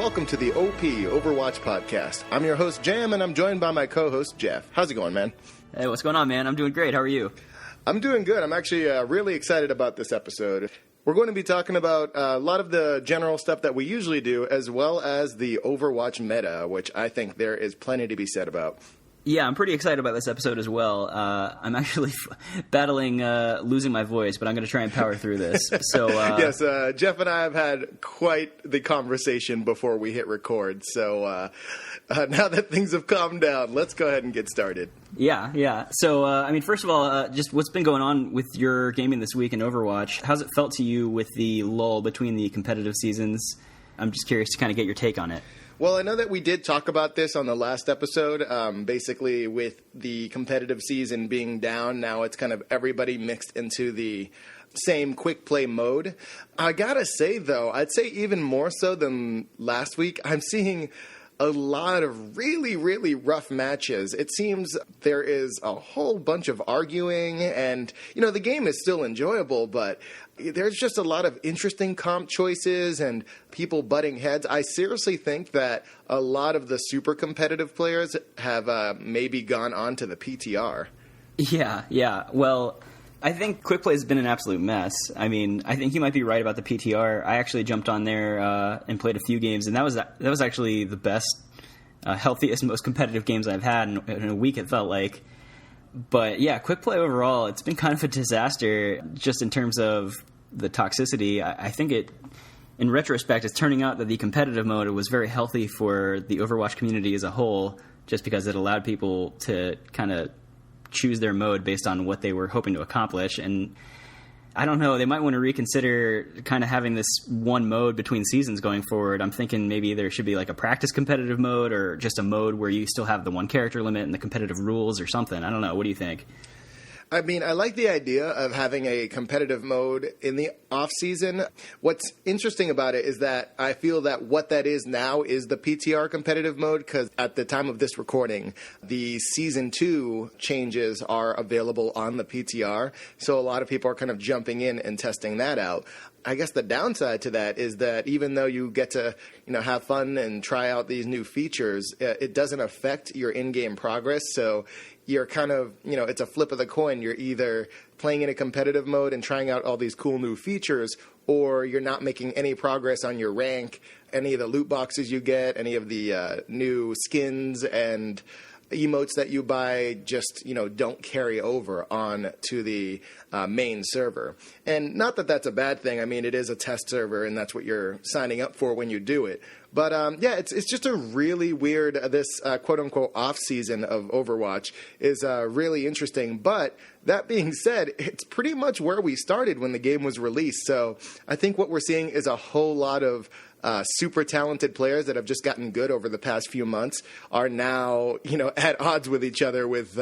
welcome to the OP Overwatch podcast. I'm your host, Jam, and I'm joined by my co-host, Jeff. How's it going, man? Hey, what's going on, man? I'm doing great. How are you? I'm doing good. I'm actually really excited about this episode. We're going to be talking about a lot of the general stuff that we usually do, as well as the Overwatch Meta, which I think there is plenty to be said about. Yeah, I'm pretty excited about this episode as well. I'm actually battling losing my voice, but I'm going to try and power through this. So Yes, Jeff and I have had quite the conversation before we hit record. So now that things have calmed down, let's go ahead and get started. Yeah. So, first of all, just what's been going on with your gaming this week in Overwatch? How's it felt to you with the lull between the competitive seasons? I'm just curious to kind of get your take on it. Well, I know that we did talk about this on the last episode, basically with the competitive season being down. Now it's kind of everybody mixed into the same quick play mode. I gotta say, though, I'd say even more so than last week, I'm seeing a lot of really, really rough matches. It seems there is a whole bunch of arguing, and, the game is still enjoyable, but there's just a lot of interesting comp choices and people butting heads. I seriously think that a lot of the super competitive players have maybe gone on to the PTR. Yeah. Well, I think Quick Play has been an absolute mess. I think you might be right about the PTR. I actually jumped on there and played a few games, and that was actually the best, healthiest, most competitive games I've had in a week, it felt like. But yeah, Quick Play overall, it's been kind of a disaster just in terms of the toxicity. I think in retrospect, it's turning out that the competitive mode was very healthy for the Overwatch community as a whole, just because it allowed people to kind of choose their mode based on what they were hoping to accomplish. And I don't know, they might want to reconsider kind of having this one mode between seasons going forward. I'm thinking maybe there should be like a practice competitive mode, or just a mode where you still have the one character limit and the competitive rules or something. I don't know. What do you think? I like the idea of having a competitive mode in the off-season. What's interesting about it is that I feel that what that is now is the PTR competitive mode, because at the time of this recording, the Season 2 changes are available on the PTR, so a lot of people are kind of jumping in and testing that out. I guess the downside to that is that even though you get to, have fun and try out these new features, it doesn't affect your in-game progress. So you're kind of, it's a flip of the coin. You're either playing in a competitive mode and trying out all these cool new features, or you're not making any progress on your rank, any of the loot boxes you get, any of the new skins and emotes that you buy just, don't carry over on to the main server. And not that that's a bad thing. It is a test server, and that's what you're signing up for when you do it. But, it's just a really weird, this quote-unquote off-season of Overwatch is really interesting. But that being said, it's pretty much where we started when the game was released. So I think what we're seeing is a whole lot of super talented players that have just gotten good over the past few months are now, at odds with each other with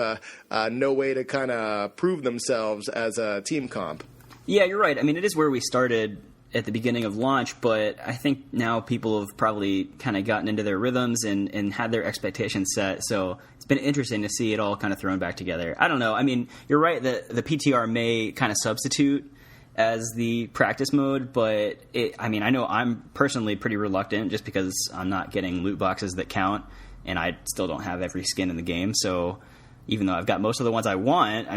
no way to kind of prove themselves as a team comp. Yeah, you're right. It is where we started at the beginning of launch, but I think now people have probably kind of gotten into their rhythms and had their expectations set. So it's been interesting to see it all kind of thrown back together. I don't know. You're right that the PTR may kind of substitute as the practice mode, but I know I'm personally pretty reluctant just because I'm not getting loot boxes that count, and I still don't have every skin in the game. So even though I've got most of the ones I want,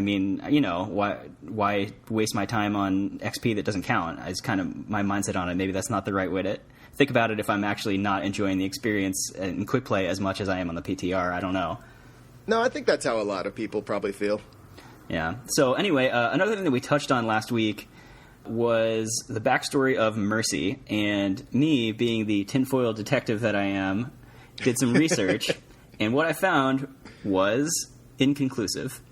why waste my time on XP that doesn't count? It's kind of my mindset on it. Maybe that's not the right way to think about it if I'm actually not enjoying the experience in Quick Play as much as I am on the PTR. I don't know. No, I think that's how a lot of people probably feel. Yeah. So anyway, another thing that we touched on last week was the backstory of Mercy, and me, being the tinfoil detective that I am, did some research, and what I found was inconclusive.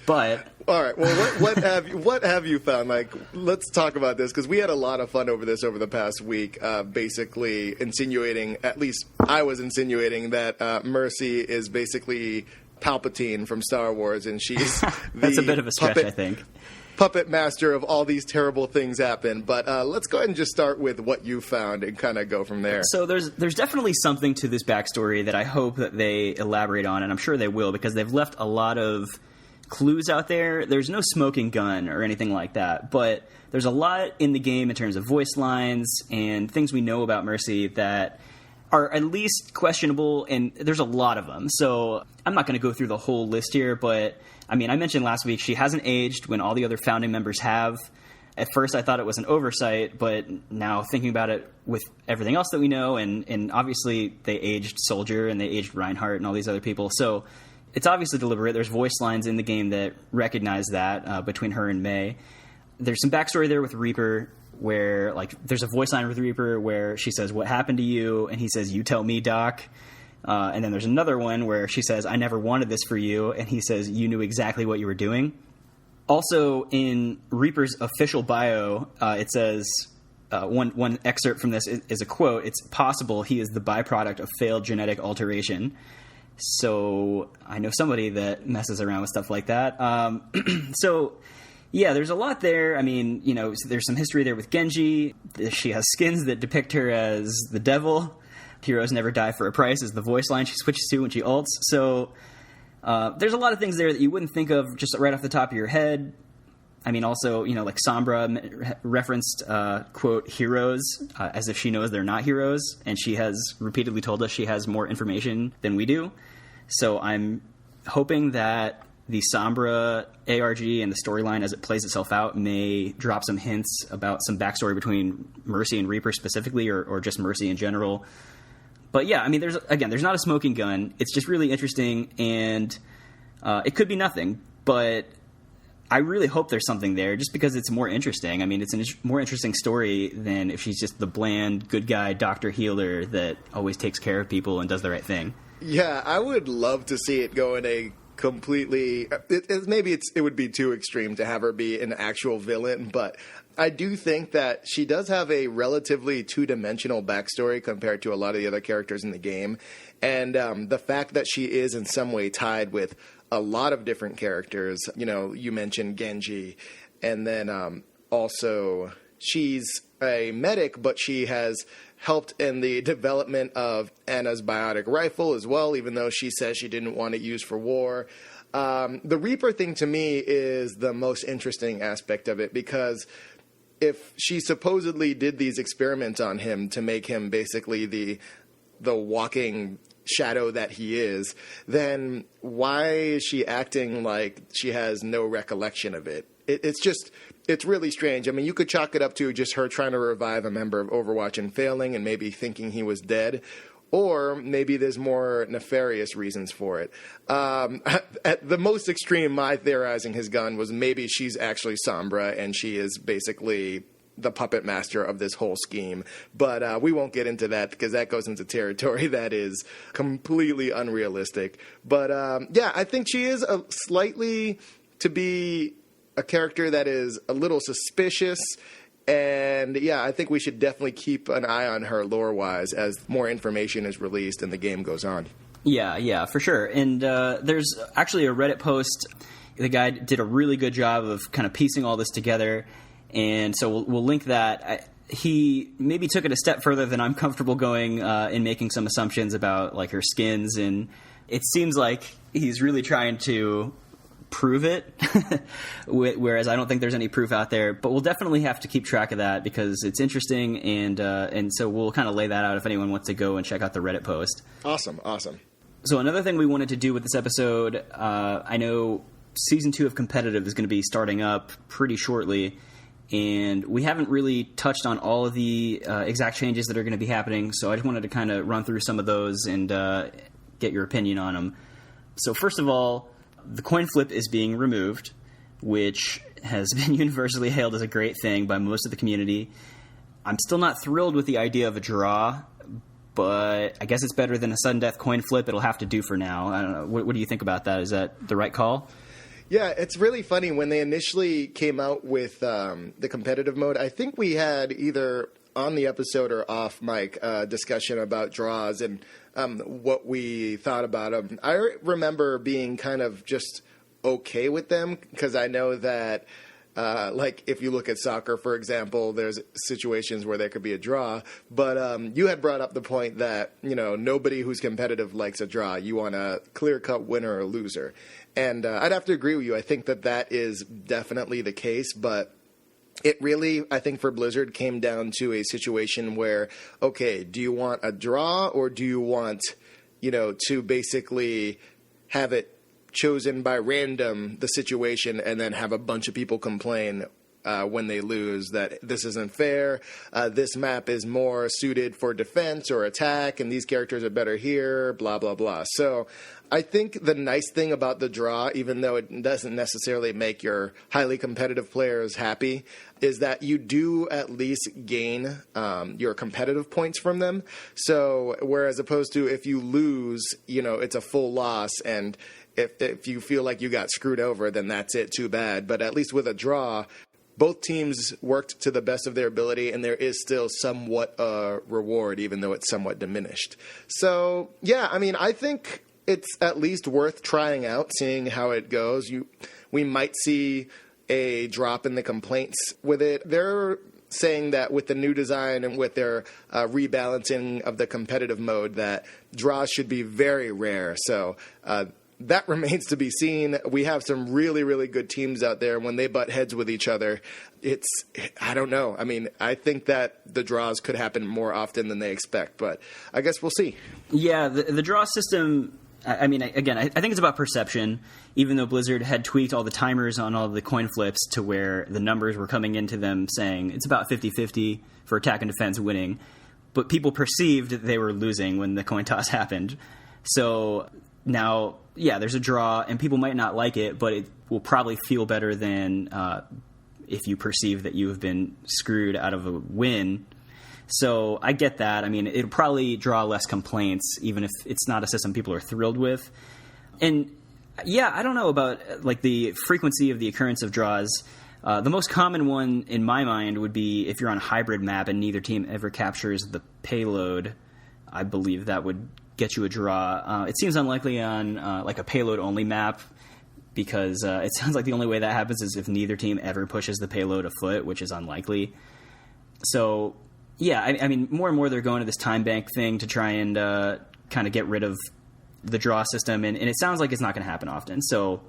But all right, well, what have you found? Let's talk about this, because we had a lot of fun over this over the past week. Basically, insinuating, at least I was insinuating, that Mercy is basically Palpatine from Star Wars, and she's that's a bit of a stretch, I think. Puppet master of all these terrible things happen. But let's go ahead and just start with what you found and kind of go from there. So there's definitely something to this backstory that I hope that they elaborate on, and I'm sure they will, because they've left a lot of clues out there. There's no smoking gun or anything like that, but there's a lot in the game in terms of voice lines and things we know about Mercy that are at least questionable, and there's a lot of them. So I'm not going to go through the whole list here, but I mean, I mentioned last week she hasn't aged when all the other founding members have. At first, I thought it was an oversight, but now thinking about it with everything else that we know, and obviously they aged Soldier and they aged Reinhardt and all these other people, so it's obviously deliberate. There's voice lines in the game that recognize that between her and Mei. There's some backstory there with Reaper, where like there's a voice line with Reaper where she says, "What happened to you?" and he says, "You tell me, Doc." And then there's another one where she says, "I never wanted this for you," and he says, "You knew exactly what you were doing." Also, in Reaper's official bio, it says, one excerpt from this is a quote, "It's possible he is the byproduct of failed genetic alteration." So I know somebody that messes around with stuff like that. So yeah, there's a lot there. I mean, you know, there's some history there with Genji. She has skins that depict her as the devil. "Heroes never die for a price" is the voice line she switches to when she ults. So there's a lot of things there that you wouldn't think of just right off the top of your head. I mean, also, you know, like Sombra referenced, quote, "heroes," as if she knows they're not heroes. And she has repeatedly told us she has more information than we do. So I'm hoping that the Sombra ARG and the storyline as it plays itself out may drop some hints about some backstory between Mercy and Reaper specifically, or just Mercy in general. But yeah, I mean, there's not a smoking gun. It's just really interesting, and it could be nothing, but I really hope there's something there just because it's more interesting. I mean, it's a more interesting story than if she's just the bland, good guy doctor healer that always takes care of people and does the right thing. Yeah, I would love to see it go in a completely... it would be too extreme to have her be an actual villain, but I do think that she does have a relatively two-dimensional backstory compared to a lot of the other characters in the game. And the fact that she is in some way tied with a lot of different characters, you know, you mentioned Genji, and then also she's a medic, but she has helped in the development of Anna's biotic rifle as well, even though she says she didn't want it used for war. The Reaper thing to me is the most interesting aspect of it, because if she supposedly did these experiments on him to make him basically the walking shadow that he is, then why is she acting like she has no recollection of it? It's really strange. I mean, you could chalk it up to just her trying to revive a member of Overwatch and failing and maybe thinking he was dead. Or maybe there's more nefarious reasons for it. At the most extreme, my theorizing has gone was maybe she's actually Sombra and she is basically the puppet master of this whole scheme. But we won't get into that because that goes into territory that is completely unrealistic. But yeah, I think she is slightly to be a character that is a little suspicious. And yeah, I think we should definitely keep an eye on her lore-wise as more information is released and the game goes on. Yeah, for sure. And there's actually a Reddit post. The guy did a really good job of kind of piecing all this together. And so we'll link that. He maybe took it a step further than I'm comfortable going in making some assumptions about like her skins. And it seems like he's really trying to prove it, whereas I don't think there's any proof out there. But we'll definitely have to keep track of that because it's interesting, and so we'll kind of lay that out if anyone wants to go and check out the Reddit post. Awesome. So another thing we wanted to do with this episode, I know Season 2 of Competitive is going to be starting up pretty shortly, and we haven't really touched on all of the exact changes that are going to be happening, so I just wanted to kind of run through some of those and get your opinion on them. So first of all, the coin flip is being removed, which has been universally hailed as a great thing by most of the community. I'm still not thrilled with the idea of a draw, but I guess it's better than a sudden death coin flip. It'll have to do for now. I don't know. What do you think about that? Is that the right call? Yeah, it's really funny. When they initially came out with the competitive mode, I think we had either on the episode or off mic discussion about draws and what we thought about them. I remember being kind of just okay with them because I know that like if you look at soccer, for example, there's situations where there could be a draw. But you had brought up the point that, you know, nobody who's competitive likes a draw. You want a clear-cut winner or loser. And I'd have to agree with you. I think that is definitely the case. But it really, I think for Blizzard, came down to a situation where, okay, do you want a draw or do you want, to basically have it chosen by random, the situation, and then have a bunch of people complain when they lose that this isn't fair, this map is more suited for defense or attack, and these characters are better here, blah, blah, blah. So I think the nice thing about the draw, even though it doesn't necessarily make your highly competitive players happy, is that you do at least gain your competitive points from them. So whereas opposed to if you lose, it's a full loss, and if you feel like you got screwed over, then that's it, too bad. But at least with a draw, both teams worked to the best of their ability, and there is still somewhat a reward, even though it's somewhat diminished. So, yeah, I mean, I think it's at least worth trying out, seeing how it goes. We might see a drop in the complaints with it. They're saying that with the new design and with their rebalancing of the competitive mode, that draws should be very rare. So that remains to be seen. We have some really, really good teams out there. When they butt heads with each other, I don't know. I mean, I think that the draws could happen more often than they expect, but I guess we'll see. Yeah, the draw system, I mean, again, I think it's about perception, even though Blizzard had tweaked all the timers on all the coin flips to where the numbers were coming into them saying it's about 50-50 for attack and defense winning, but people perceived that they were losing when the coin toss happened. So now, yeah, there's a draw, and people might not like it, but it will probably feel better than if you perceive that you have been screwed out of a win. So I get that. I mean, it'll probably draw less complaints, even if it's not a system people are thrilled with. And, yeah, I don't know about like the frequency of the occurrence of draws. The most common one in my mind would be if you're on a hybrid map and neither team ever captures the payload. I believe that would get you a draw. It seems unlikely on like a payload-only map, because it sounds like the only way that happens is if neither team ever pushes the payload a foot, which is unlikely. So, yeah, I mean, more and more they're going to this time bank thing to try and kind of get rid of the draw system, and it sounds like it's not going to happen often. So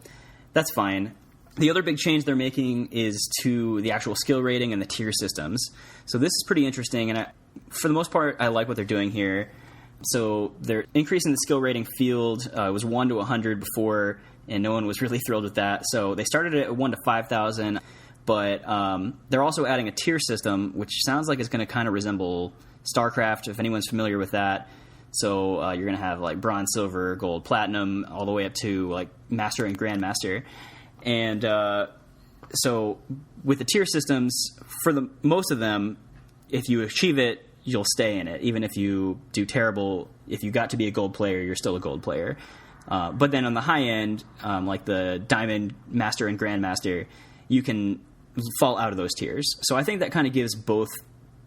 that's fine. The other big change they're making is to the actual skill rating and the tier systems. So this is pretty interesting, and for the most part, I like what they're doing here. So they're increasing the skill rating field. It was 1 to 100 before, and no one was really thrilled with that. So they started it at 1 to 5,000, but they're also adding a tier system, which sounds like it's going to kind of resemble StarCraft, if anyone's familiar with that. So you're going to have like bronze, silver, gold, platinum, all the way up to like master and grandmaster. And so with the tier systems, for the most of them, if you achieve it, you'll stay in it. Even if you do terrible, if you got to be a gold player, you're still a gold player. But then on the high end, like the diamond, master, and grandmaster, you can fall out of those tiers. So I think that kind of gives both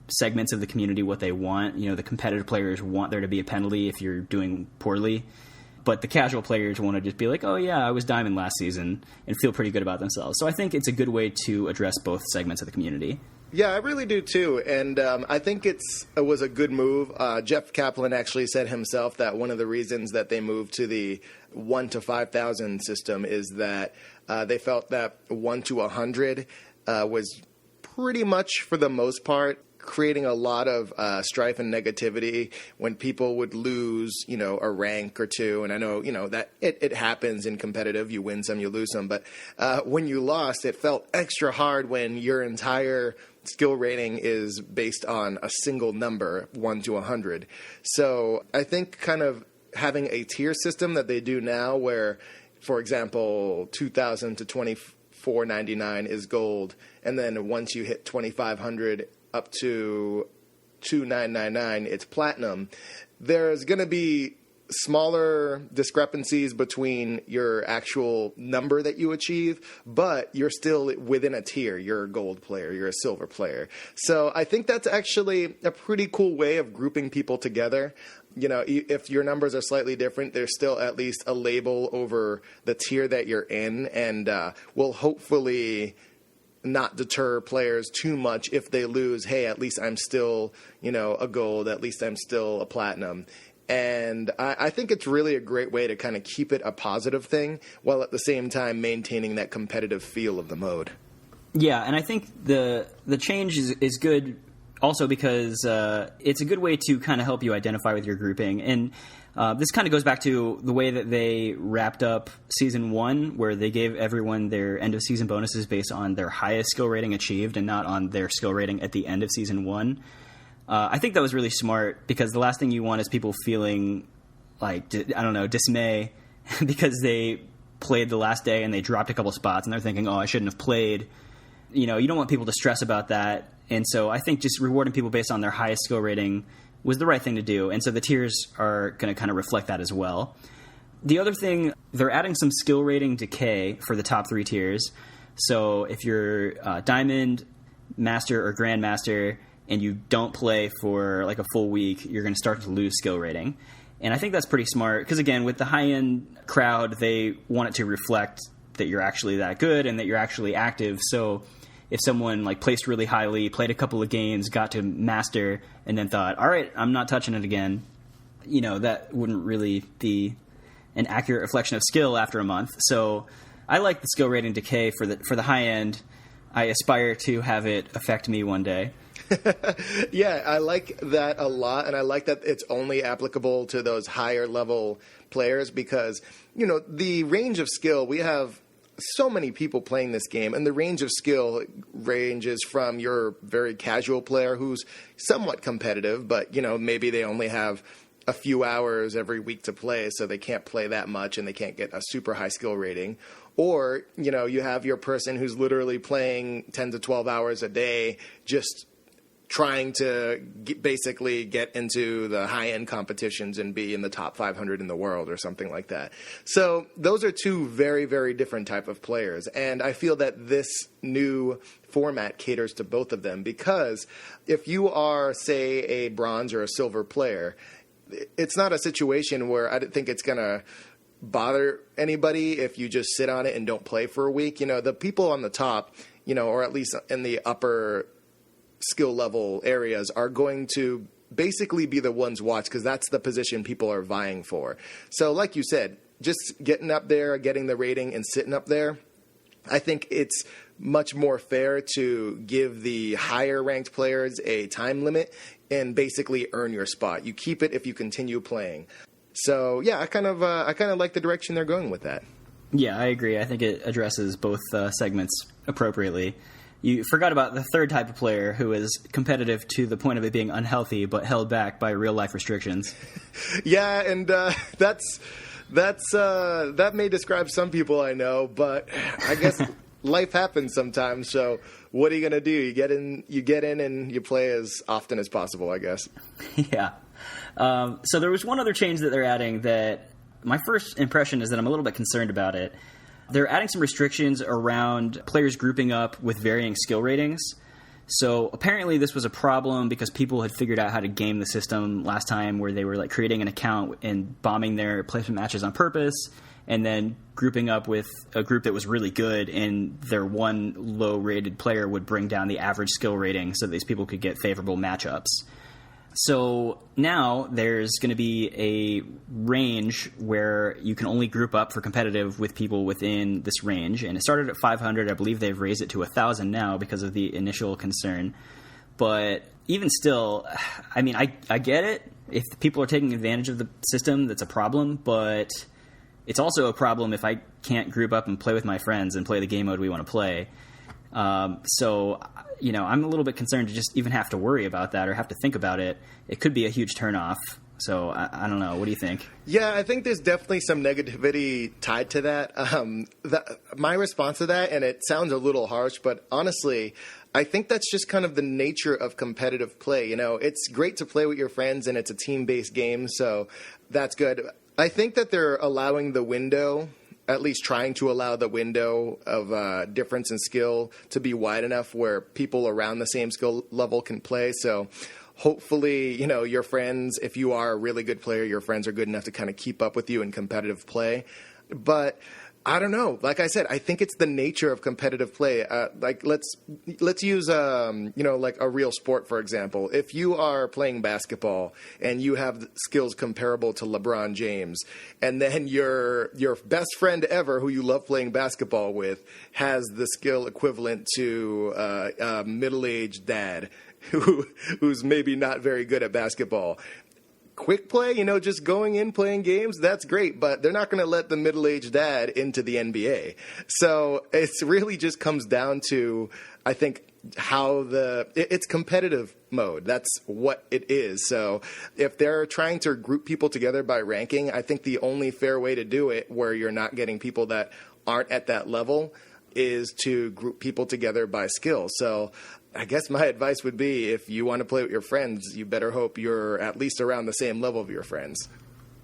segments of the community what they want. The competitive players want there to be a penalty if you're doing poorly, but the casual players want to just be like, oh yeah, I was diamond last season, and feel pretty good about themselves. So I think it's a good way to address both segments of the community. Yeah, I really do too, and I think it was a good move. Jeff Kaplan actually said himself that one of the reasons that they moved to the 1 to 5,000 system is that they felt that 1 to 100 was pretty much, for the most part, creating a lot of strife and negativity when people would lose, a rank or two. And I know, that it happens in competitive. You win some, you lose some. But when you lost, it felt extra hard when your entire skill rating is based on a single number, 1 to 100. So I think kind of having a tier system that they do now where, for example, 2,000 to 24.99 is gold. And then once you hit 2,500 up to 2,999, it's platinum. There's going to be smaller discrepancies between your actual number that you achieve, but you're still within a tier. You're a gold player, you're a silver player. So I think that's actually a pretty cool way of grouping people together. If your numbers are slightly different, there's still at least a label over the tier that you're in, and will hopefully not deter players too much if they lose. Hey, at least I'm still, a gold. At least I'm still a platinum. And I think it's really a great way to kind of keep it a positive thing while at the same time maintaining that competitive feel of the mode. Yeah, and I think the change is good also because it's a good way to kind of help you identify with your grouping. And this kind of goes back to the way that they wrapped up Season 1, where they gave everyone their end-of-season bonuses based on their highest skill rating achieved and not on their skill rating at the end of Season 1. I think that was really smart because the last thing you want is people feeling like, dismay because they played the last day and they dropped a couple spots and they're thinking, oh, I shouldn't have played. You don't want people to stress about that. And so I think just rewarding people based on their highest skill rating was the right thing to do. And so the tiers are going to kind of reflect that as well. The other thing, they're adding some skill rating decay for the top 3 tiers. So if you're Diamond, Master, or Grandmaster, and you don't play for like a full week, you're going to start to lose skill rating. And I think that's pretty smart because, again, with the high-end crowd, they want it to reflect that you're actually that good and that you're actually active. So if someone like placed really highly, played a couple of games, got to Master, and then thought, all right, I'm not touching it again, that wouldn't really be an accurate reflection of skill after a month. So I like the skill rating decay for the high end. I aspire to have it affect me one day. Yeah, I like that a lot, and I like that it's only applicable to those higher level players because, the range of skill, we have so many people playing this game, and the range of skill ranges from your very casual player who's somewhat competitive, but, maybe they only have a few hours every week to play, so they can't play that much and they can't get a super high skill rating. Or, you have your person who's literally playing 10 to 12 hours a day just trying to basically get into the high-end competitions and be in the top 500 in the world or something like that. So those are two very, very different type of players. And I feel that this new format caters to both of them because if you are, say, a bronze or a silver player, it's not a situation where I think it's going to bother anybody if you just sit on it and don't play for a week. The people on the top, or at least in the upper skill level areas are going to basically be the ones watched because that's the position people are vying for. So like you said, just getting up there, getting the rating and sitting up there, I think it's much more fair to give the higher ranked players a time limit and basically earn your spot. You keep it if you continue playing. So yeah, I kind of like the direction they're going with that. Yeah, I agree. I think it addresses both segments appropriately. You forgot about the third type of player who is competitive to the point of it being unhealthy, but held back by real life restrictions. Yeah, and that may describe some people I know, but I guess life happens sometimes. So what are you gonna do? You get in, and you play as often as possible, I guess. Yeah. So there was one other change that they're adding that my first impression is that I'm a little bit concerned about it. They're adding some restrictions around players grouping up with varying skill ratings. So apparently this was a problem because people had figured out how to game the system last time where they were like creating an account and bombing their placement matches on purpose and then grouping up with a group that was really good and their one low-rated player would bring down the average skill rating so these people could get favorable matchups. So now there's going to be a range where you can only group up for competitive with people within this range. And it started at 500. I believe they've raised it to 1,000 now because of the initial concern. But even still, I mean, I get it. If people are taking advantage of the system, that's a problem. But it's also a problem if I can't group up and play with my friends and play the game mode we want to play. So, I'm a little bit concerned to just even have to worry about that or have to think about it. It could be a huge turnoff. So I don't know. What do you think? Yeah, I think there's definitely some negativity tied to that. My response to that, and it sounds a little harsh, but honestly, I think that's just kind of the nature of competitive play. It's great to play with your friends and it's a team-based game, so that's good. I think that they're allowing the window, at least trying to allow the window of difference in skill to be wide enough where people around the same skill level can play. So hopefully, your friends, if you are a really good player, your friends are good enough to kind of keep up with you in competitive play. But I don't know. Like I said, I think it's the nature of competitive play. Like let's use like a real sport, for example. If you are playing basketball and you have skills comparable to LeBron James, and then your best friend ever, who you love playing basketball with, has the skill equivalent to a middle-aged dad who's maybe not very good at basketball. Quick play, just going in, playing games, that's great, but they're not going to let the middle-aged dad into the NBA. So it really just comes down to, I think, how it's competitive mode. That's what it is. So if they're trying to group people together by ranking, I think the only fair way to do it, where you're not getting people that aren't at that level, is to group people together by skill. So I guess my advice would be, if you want to play with your friends, you better hope you're at least around the same level of your friends.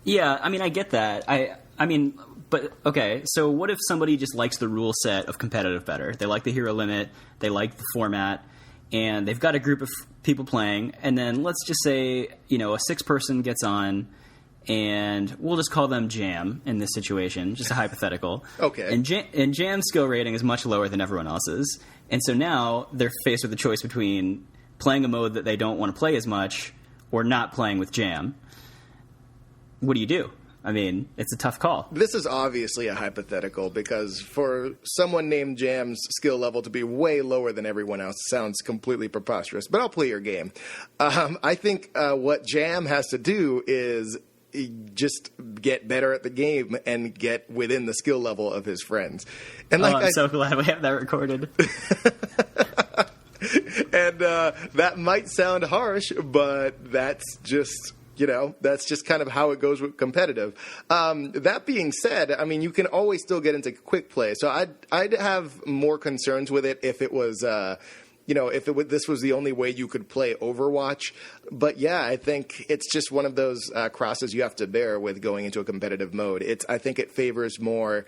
Yeah, I mean, I get that. I mean, but okay, so what if somebody just likes the rule set of competitive better? They like the hero limit, they like the format, and they've got a group of people playing, and then let's just say, a 6-person gets on, and we'll just call them Jam in this situation, just a hypothetical. Okay. And Jam's skill rating is much lower than everyone else's. And so now they're faced with a choice between playing a mode that they don't want to play as much or not playing with Jam. What do you do? I mean, it's a tough call. This is obviously a hypothetical, because for someone named Jam's skill level to be way lower than everyone else sounds completely preposterous. But I'll play your game. I think what Jam has to do is just get better at the game and get within the skill level of his friends. And I'm so glad we have that recorded. And that might sound harsh, but that's just kind of how it goes with competitive. That being said, I mean, you can always still get into quick play. So I'd have more concerns with it if it was this was the only way you could play Overwatch. But yeah, I think it's just one of those crosses you have to bear with going into a competitive mode. I think it favors more,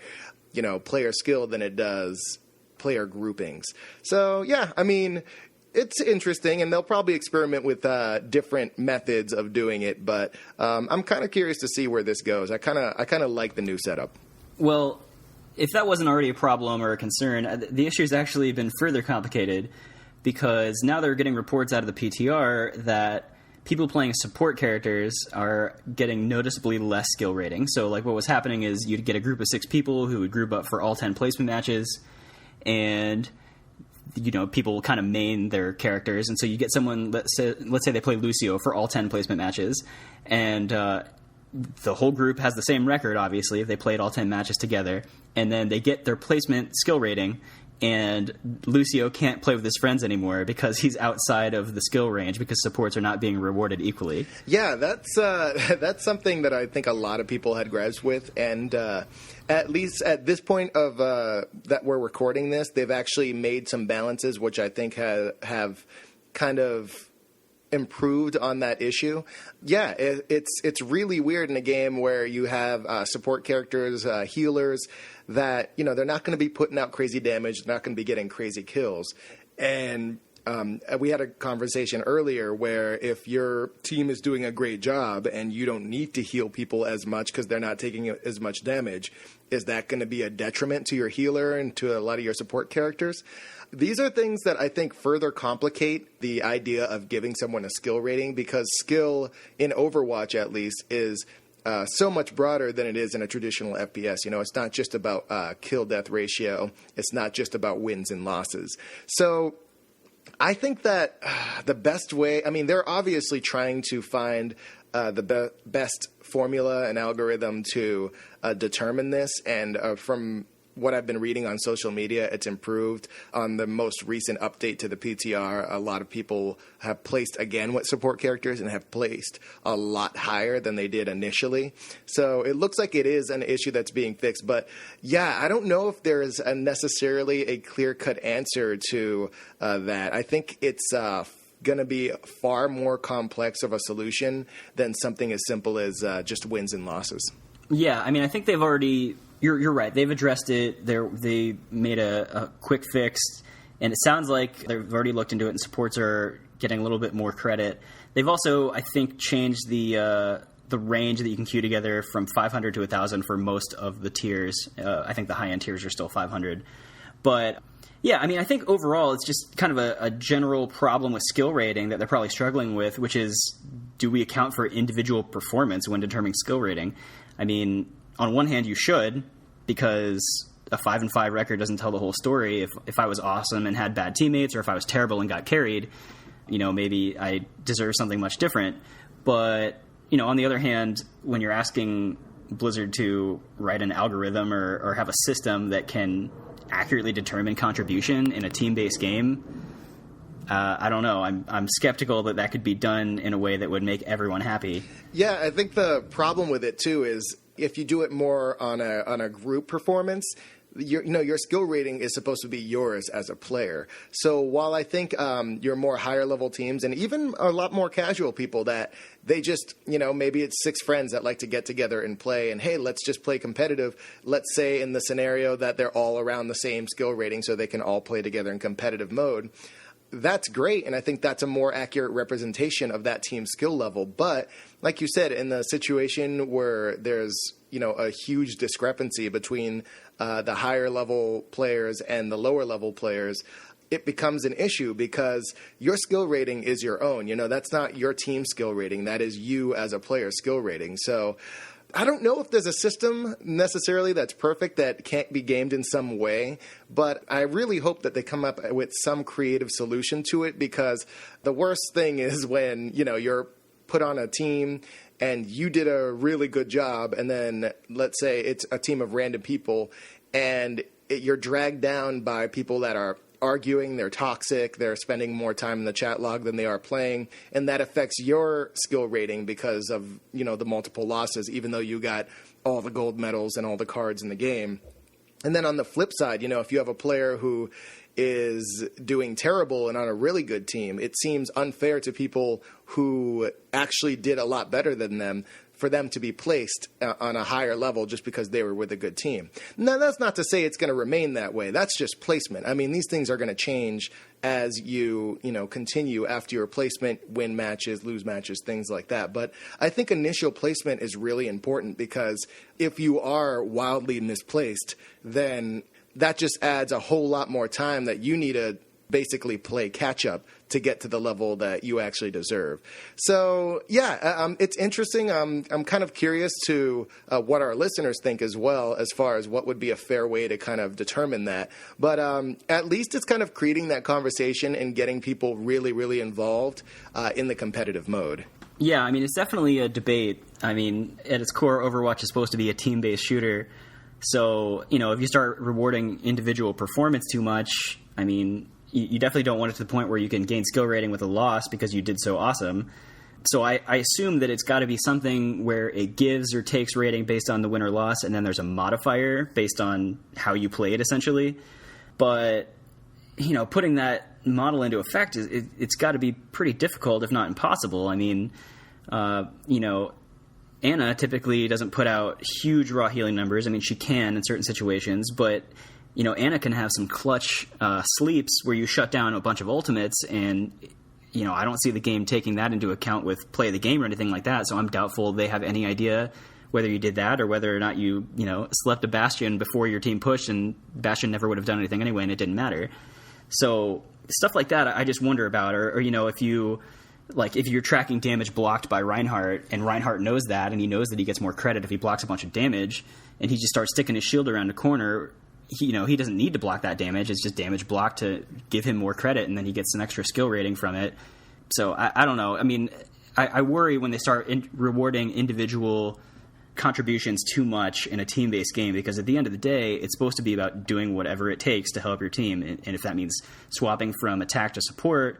player skill than it does player groupings. So yeah, I mean, it's interesting, and they'll probably experiment with different methods of doing it. But I'm kind of curious to see where this goes. I kind of like the new setup. Well, if that wasn't already a problem or a concern, the issue's actually been further complicated, because now they're getting reports out of the PTR that people playing support characters are getting noticeably less skill rating. So, like, what was happening is you'd get a group of 6 people who would group up for all 10 placement matches, and people kind of main their characters. And so you get someone, let's say they play Lucio for all 10 placement matches, and the whole group has the same record, obviously, if they played all 10 matches together, and then they get their placement skill rating, and Lucio can't play with his friends anymore because he's outside of the skill range, because supports are not being rewarded equally. Yeah, that's something that I think a lot of people had gripes with, and at least at this point of that we're recording this, they've actually made some balances, which I think have kind of improved on that issue. Yeah, it's really weird in a game where you have support characters, healers, that they're not going to be putting out crazy damage, they're not going to be getting crazy kills. And we had a conversation earlier where if your team is doing a great job and you don't need to heal people as much because they're not taking as much damage, is that going to be a detriment to your healer and to a lot of your support characters? These are things that I think further complicate the idea of giving someone a skill rating, because skill in Overwatch, at least, is so much broader than it is in a traditional FPS. It's not just about kill-death ratio. It's not just about wins and losses. So I think that the best way, I mean, they're obviously trying to find the best formula and algorithm to determine this. And from what I've been reading on social media, it's improved. On the most recent update to the PTR, a lot of people have placed again with support characters and have placed a lot higher than they did initially. So it looks like it is an issue that's being fixed. But yeah, I don't know if there is necessarily a clear-cut answer to that. I think it's going to be far more complex of a solution than something as simple as just wins and losses. Yeah, I mean, I think they've already... You're right. They've addressed it. They made a quick fix, and it sounds like they've already looked into it, and supports are getting a little bit more credit. They've also, I think, changed the the range that you can queue together from 500 to 1,000 for most of the tiers. I think the high-end tiers are still 500. But, yeah, I mean, I think overall it's just kind of a general problem with skill rating that they're probably struggling with, which is, do we account for individual performance when determining skill rating? I mean, on one hand, you should, because a 5-5 record doesn't tell the whole story. If I was awesome and had bad teammates, or if I was terrible and got carried, maybe I deserve something much different. But, on the other hand, when you're asking Blizzard to write an algorithm or have a system that can accurately determine contribution in a team-based game, I don't know. I'm skeptical that could be done in a way that would make everyone happy. Yeah, I think the problem with it too is if you do it more on a group performance, your skill rating is supposed to be yours as a player. So while I think your more higher level teams and even a lot more casual people that they just, maybe it's 6 friends that like to get together and play and, hey, let's just play competitive. Let's say in the scenario that they're all around the same skill rating so they can all play together in competitive mode. That's great, and I think that's a more accurate representation of that team's skill level. But like you said, in the situation where there's a huge discrepancy between the higher level players and the lower level players, it becomes an issue because your skill rating is your own. That's not your team skill rating. That is you as a player skill rating. So I don't know if there's a system necessarily that's perfect that can't be gamed in some way, but I really hope that they come up with some creative solution to it, because the worst thing is when, you're put on a team and you did a really good job, and then let's say it's a team of random people and you're dragged down by people that are arguing, they're toxic, they're spending more time in the chat log than they are playing, and that affects your skill rating because of, the multiple losses, even though you got all the gold medals and all the cards in the game. And then on the flip side, if you have a player who is doing terrible and on a really good team, it seems unfair to people who actually did a lot better than them for them to be placed on a higher level just because they were with a good team. Now, that's not to say it's going to remain that way. That's just placement. I mean, these things are going to change as you continue after your placement, win matches, lose matches, things like that. But I think initial placement is really important, because if you are wildly misplaced, then that just adds a whole lot more time that you need to basically play catch up to get to the level that you actually deserve. So, yeah, it's interesting. I'm kind of curious to what our listeners think as well, as far as what would be a fair way to kind of determine that. But at least it's kind of creating that conversation and getting people really, really involved in the competitive mode. Yeah, I mean, it's definitely a debate. I mean, at its core, Overwatch is supposed to be a team-based shooter. So, if you start rewarding individual performance too much, I mean, you definitely don't want it to the point where you can gain skill rating with a loss because you did so awesome. So I assume that it's got to be something where it gives or takes rating based on the win or loss, and then there's a modifier based on how you played, essentially. But, putting that model into effect, it's got to be pretty difficult, if not impossible. I mean, Anna typically doesn't put out huge raw healing numbers. I mean, she can in certain situations, but Anna can have some clutch sleeps where you shut down a bunch of ultimates, and I don't see the game taking that into account with play of the game or anything like that. So I'm doubtful they have any idea whether you did that or whether or not you slept a Bastion before your team pushed, and Bastion never would have done anything anyway, and it didn't matter. So stuff like that, I just wonder about, or if you. Like, if you're tracking damage blocked by Reinhardt, and Reinhardt knows that, and he knows that he gets more credit if he blocks a bunch of damage, and he just starts sticking his shield around a corner, he doesn't need to block that damage. It's just damage blocked to give him more credit, and then he gets an extra skill rating from it. So, I don't know. I mean, I worry when they start rewarding individual contributions too much in a team-based game, because at the end of the day, it's supposed to be about doing whatever it takes to help your team. And if that means swapping from attack to support,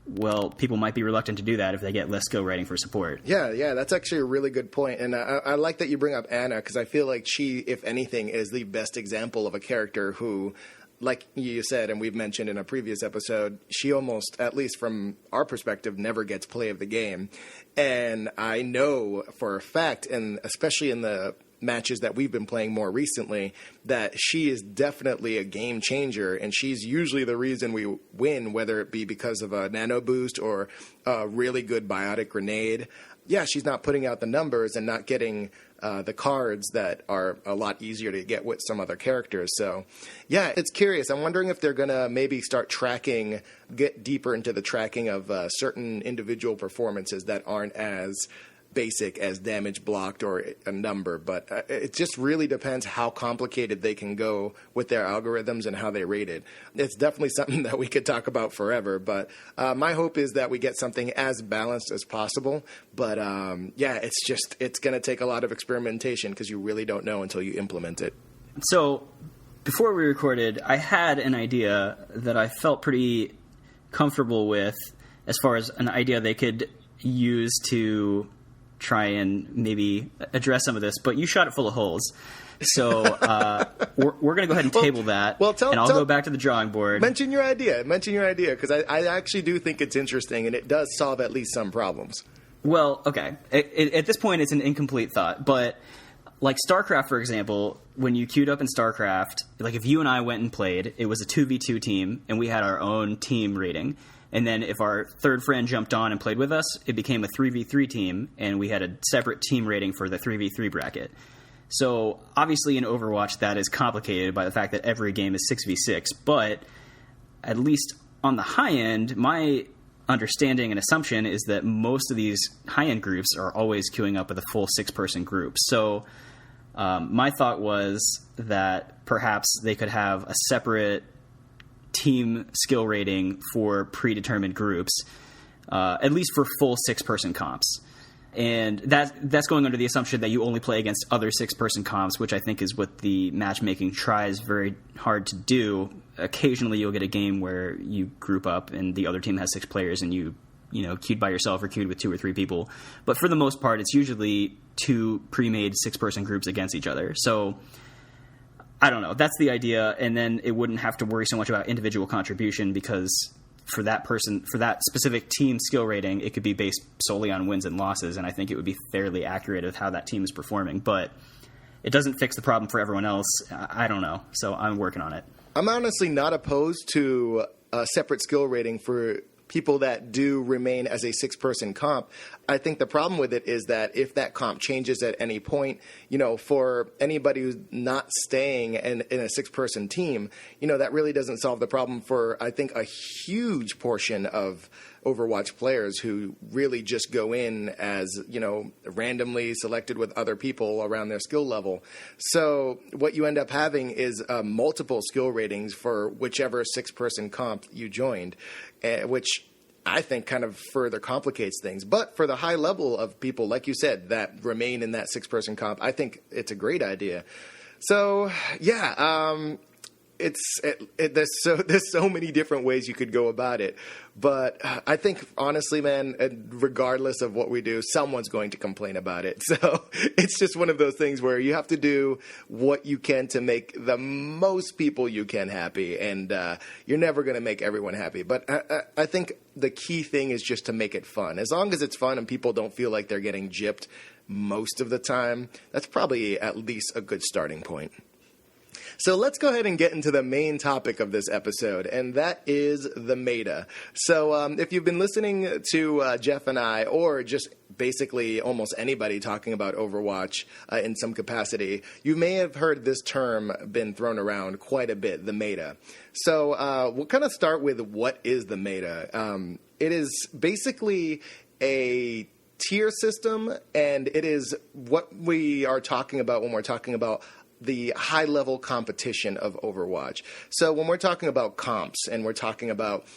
well, people might be reluctant to do that if they get less skill rating for support. Yeah, that's actually a really good point. And I like that you bring up Anna, because I feel like she, if anything, is the best example of a character who, like you said, and we've mentioned in a previous episode, she almost, at least from our perspective, never gets play of the game. And I know for a fact, and especially in the matches that we've been playing more recently, that she is definitely a game changer, and she's usually the reason we win, whether it be because of a nano boost or a really good biotic grenade. yeah, she's not putting out the numbers and not getting the cards that are a lot easier to get with some other characters. So, yeah, it's curious. I'm wondering if they're going to maybe start get deeper into the tracking of certain individual performances that aren't as basic as damage blocked or a number, but it just really depends how complicated they can go with their algorithms and how they rate it. It's definitely something that we could talk about forever, but my hope is that we get something as balanced as possible. But yeah, it's going to take a lot of experimentation because you really don't know until you implement it. So before we recorded, I had an idea that I felt pretty comfortable with as far as an idea they could use to try and maybe address some of this, but you shot it full of holes. So we're going to go ahead and table that, and I'll go back to the drawing board. Mention your idea, because I actually do think it's interesting, and it does solve at least some problems. Well, okay. At this point, it's an incomplete thought, but like StarCraft, for example, when you queued up in StarCraft, like if you and I went and played, it was a 2v2 team, and we had our own team rating. And then if our third friend jumped on and played with us, it became a 3v3 team, and we had a separate team rating for the 3v3 bracket. So obviously in Overwatch that is complicated by the fact that every game is 6v6, but at least on the high end, my understanding and assumption is that most of these high-end groups are always queuing up with a full 6-person group. So my thought was that perhaps they could have a separate team skill rating for predetermined groups, at least for full 6-person comps. And that's going under the assumption that you only play against other 6-person comps, which I think is what the matchmaking tries very hard to do. Occasionally you'll get a game where you group up and the other team has 6 players and you queued by yourself or queued with 2 or 3 people. But for the most part, it's usually 2 pre-made 6-person groups against each other. So I don't know. That's the idea, and then it wouldn't have to worry so much about individual contribution because for that specific team skill rating, it could be based solely on wins and losses, and I think it would be fairly accurate of how that team is performing. But it doesn't fix the problem for everyone else. I don't know, so I'm working on it. I'm honestly not opposed to a separate skill rating for people that do remain as a 6-person comp. I think the problem with it is that if that comp changes at any point, for anybody who's not staying in a 6-person team, that really doesn't solve the problem for, I think, a huge portion of Overwatch players who really just go in as, randomly selected with other people around their skill level. So what you end up having is multiple skill ratings for whichever 6-person comp you joined, which I think kind of further complicates things. But for the high level of people, like you said, that remain in that 6-person comp, I think it's a great idea. So, yeah, there's so many different ways you could go about it. But I think, honestly, man, regardless of what we do, someone's going to complain about it. So it's just one of those things where you have to do what you can to make the most people you can happy. And you're never going to make everyone happy. But I think the key thing is just to make it fun. As long as it's fun and people don't feel like they're getting gypped most of the time, that's probably at least a good starting point. So let's go ahead and get into the main topic of this episode, and that is the meta. So if you've been listening to Jeff and I, or just basically almost anybody talking about Overwatch in some capacity, you may have heard this term been thrown around quite a bit, the meta. So we'll kind of start with what is the meta. It is basically a tier system, and it is what we are talking about when we're talking about the high-level competition of Overwatch. So when we're talking about comps and we're talking about,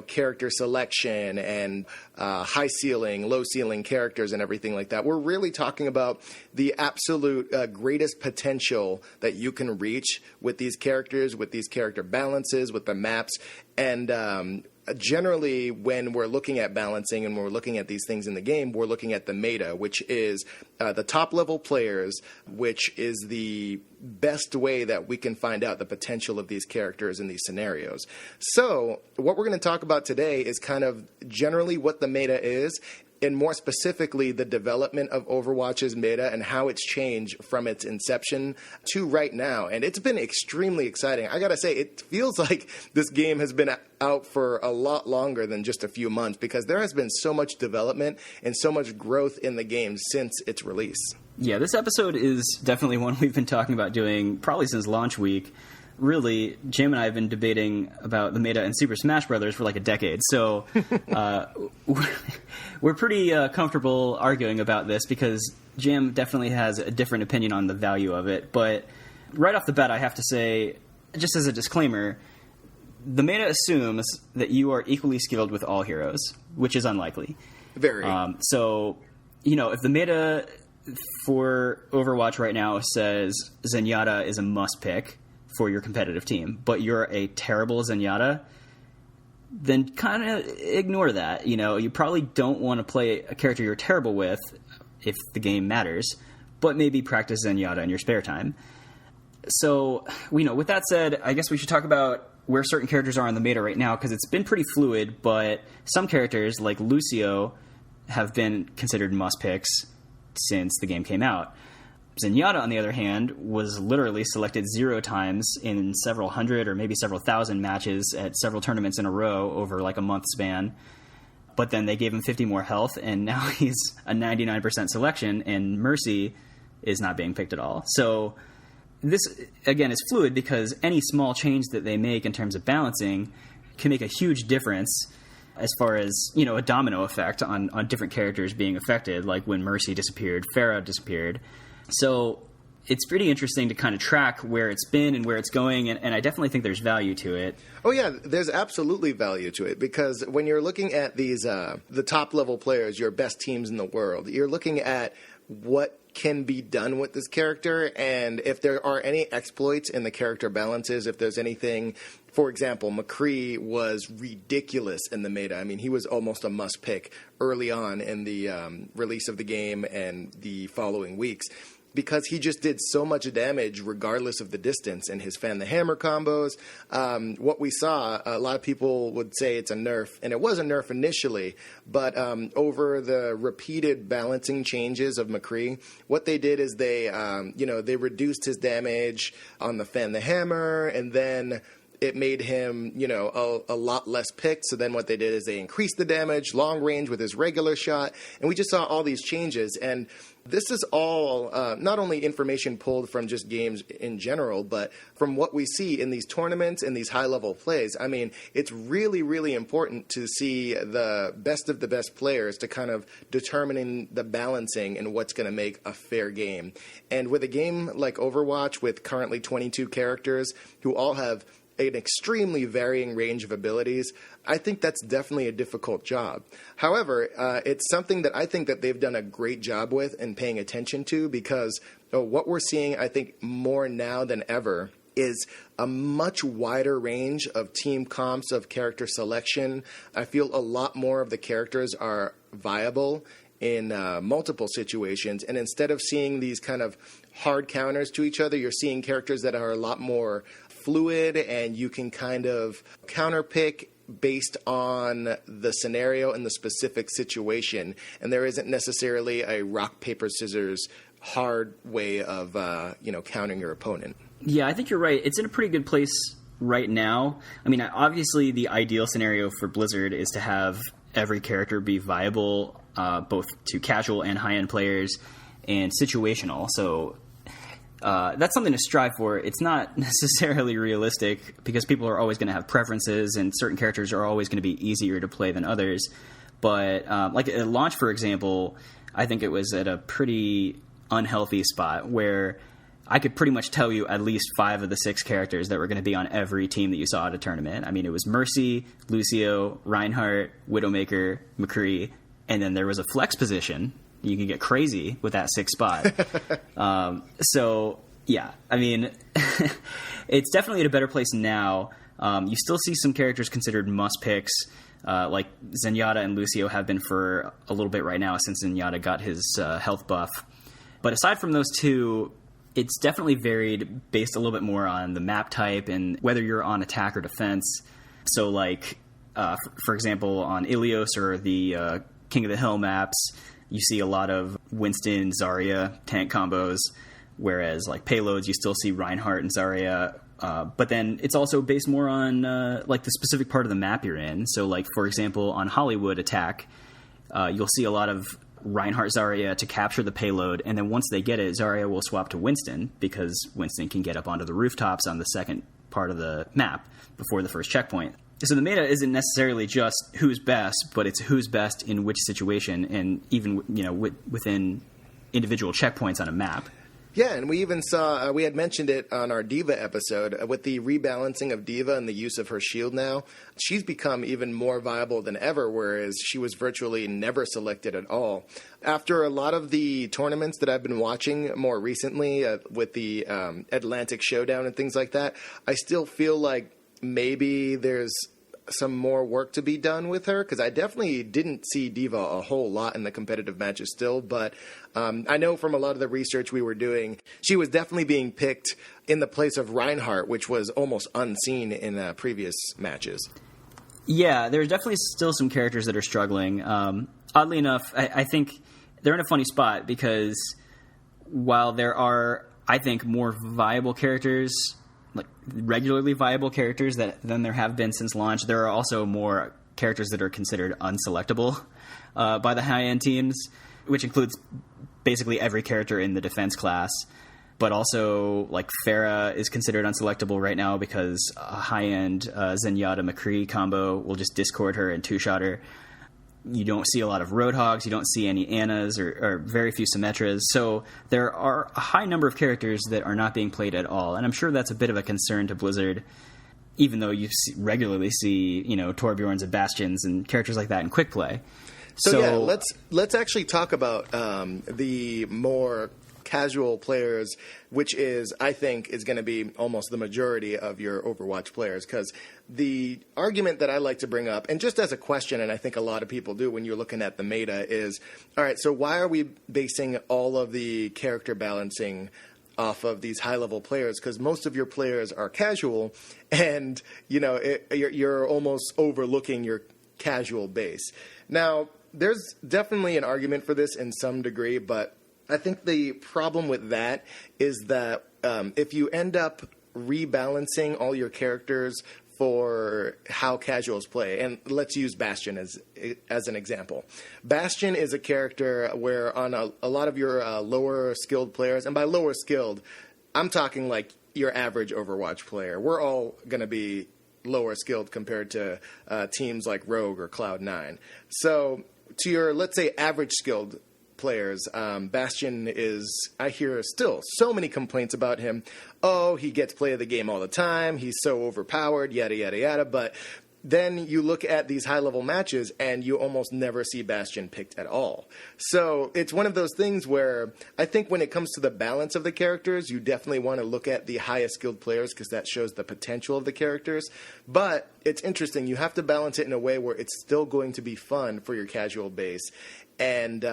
character selection and high ceiling, low ceiling characters and everything like that, we're really talking about the absolute greatest potential that you can reach with these characters, with these character balances, with the maps, and generally, when we're looking at balancing and we're looking at these things in the game, we're looking at the meta, which is the top-level players, which is the best way that we can find out the potential of these characters in these scenarios. So what we're going to talk about today is kind of generally what the meta is and more specifically the development of Overwatch's meta and how it's changed from its inception to right now. And it's been extremely exciting. I gotta say, it feels like this game has been out for a lot longer than just a few months, because there has been so much development and so much growth in the game since its release. Yeah, this episode is definitely one we've been talking about doing probably since launch week. Really, Jim and I have been debating about the meta in Super Smash Bros. For like a decade, so we're pretty comfortable arguing about this because Jim definitely has a different opinion on the value of it. But right off the bat, I have to say, just as a disclaimer, the meta assumes that you are equally skilled with all heroes, which is unlikely. Very. So, if the meta for Overwatch right now says Zenyatta is a must-pick for your competitive team, but you're a terrible Zenyatta, then kind of ignore that. You probably don't want to play a character you're terrible with if the game matters, but maybe practice Zenyatta in your spare time. So, with that said, I guess we should talk about where certain characters are in the meta right now, because it's been pretty fluid, but some characters, like Lucio, have been considered must-picks since the game came out. Zenyatta, on the other hand, was literally selected 0 times in several hundred or maybe several thousand matches at several tournaments in a row over like a month span. But then they gave him 50 more health, and now he's a 99% selection, and Mercy is not being picked at all. So this, again, is fluid because any small change that they make in terms of balancing can make a huge difference as far as, a domino effect on different characters being affected, like when Mercy disappeared, Pharah disappeared. So it's pretty interesting to kind of track where it's been and where it's going, and I definitely think there's value to it. Oh, yeah, there's absolutely value to it, because when you're looking at these, the top-level players, your best teams in the world, you're looking at what can be done with this character, and if there are any exploits in the character balances, if there's anything. For example, McCree was ridiculous in the meta. I mean, he was almost a must-pick early on in the release of the game and the following weeks, because he just did so much damage regardless of the distance, and his fan the hammer combos. What we saw, a lot of people would say it's a nerf, and it was a nerf initially, but over the repeated balancing changes of McCree, what they did is they reduced his damage on the fan the hammer, and then it made him, a lot less picked. So then what they did is they increased the damage, long range with his regular shot, and we just saw all these changes. And this is all not only information pulled from just games in general, but from what we see in these tournaments and these high-level plays. I mean, it's really, really important to see the best of the best players to kind of determining the balancing and what's going to make a fair game. And with a game like Overwatch, with currently 22 characters who all have an extremely varying range of abilities, I think that's definitely a difficult job. However, it's something that I think that they've done a great job with and paying attention to, because what we're seeing, I think, more now than ever is a much wider range of team comps, of character selection. I feel a lot more of the characters are viable in multiple situations, and instead of seeing these kind of hard counters to each other, you're seeing characters that are a lot more fluid, and you can kind of counterpick based on the scenario and the specific situation, and there isn't necessarily a rock, paper, scissors hard way of countering your opponent. Yeah, I think you're right. It's in a pretty good place right now. I mean, obviously the ideal scenario for Blizzard is to have every character be viable, both to casual and high-end players, and situational. So that's something to strive for. It's not necessarily realistic, because people are always going to have preferences, and certain characters are always going to be easier to play than others. But like at launch, for example, I think it was at a pretty unhealthy spot where I could pretty much tell you at least 5 of the 6 characters that were going to be on every team that you saw at a tournament. I mean, it was Mercy, Lucio, Reinhardt, Widowmaker, McCree, and then there was a flex position. You can get crazy with that 6th spot. So, yeah, I mean, it's definitely at a better place now. You still see some characters considered must-picks, like Zenyatta and Lucio have been for a little bit right now since Zenyatta got his health buff. But aside from those two, it's definitely varied based a little bit more on the map type and whether you're on attack or defense. So, like, for example, on Ilios or the King of the Hill maps, you see a lot of Winston, Zarya tank combos, whereas like payloads, you still see Reinhardt and Zarya. But then it's also based more on like the specific part of the map you're in. So like, for example, on Hollywood Attack, you'll see a lot of Reinhardt Zarya to capture the payload, and then once they get it, Zarya will swap to Winston because Winston can get up onto the rooftops on the second part of the map before the first checkpoint. So the meta isn't necessarily just who's best, but it's who's best in which situation, and even within individual checkpoints on a map. Yeah, and we even saw, we had mentioned it on our D.Va episode, with the rebalancing of D.Va and the use of her shield now. She's become even more viable than ever, whereas she was virtually never selected at all. After a lot of the tournaments that I've been watching more recently, with the Atlantic Showdown and things like that, I still feel like maybe there's some more work to be done with her, because I definitely didn't see D.Va a whole lot in the competitive matches still, but I know from a lot of the research we were doing, she was definitely being picked in the place of Reinhardt, which was almost unseen in previous matches. Yeah, there's definitely still some characters that are struggling. Oddly enough, I think they're in a funny spot, because while there are, I think, more viable characters, like regularly viable characters than there have been since launch, there are also more characters that are considered unselectable by the high-end teams, which includes basically every character in the defense class. But also, like, Pharah is considered unselectable right now because a high-end Zenyatta McCree combo will just discord her and two-shot her. You don't see a lot of Roadhogs, you don't see any Annas or very few Symmetras. So there are a high number of characters that are not being played at all. And I'm sure that's a bit of a concern to Blizzard, even though you regularly see, Torbjorns and Bastions and characters like that in quick play. So yeah, let's actually talk about the more casual players, which is, I think, is going to be almost the majority of your Overwatch players, because the argument that I like to bring up, and just as a question, and I think a lot of people do when you're looking at the meta, is, all right, so why are we basing all of the character balancing off of these high-level players? Because most of your players are casual, and, you're almost overlooking your casual base. Now, there's definitely an argument for this in some degree, but I think the problem with that is that if you end up rebalancing all your characters for how casuals play, and let's use Bastion as an example. Bastion is a character where on a lot of your lower skilled players, and by lower skilled, I'm talking like your average Overwatch player. We're all going to be lower skilled compared to teams like Rogue or Cloud9. So to your, let's say, average skilled players, Bastion is, I hear still so many complaints about him. Oh, he gets play of the game all the time. He's so overpowered, yada, yada, yada. But then you look at these high-level matches, and you almost never see Bastion picked at all. So it's one of those things where I think when it comes to the balance of the characters, you definitely want to look at the highest skilled players because that shows the potential of the characters. But it's interesting. You have to balance it in a way where it's still going to be fun for your casual base. And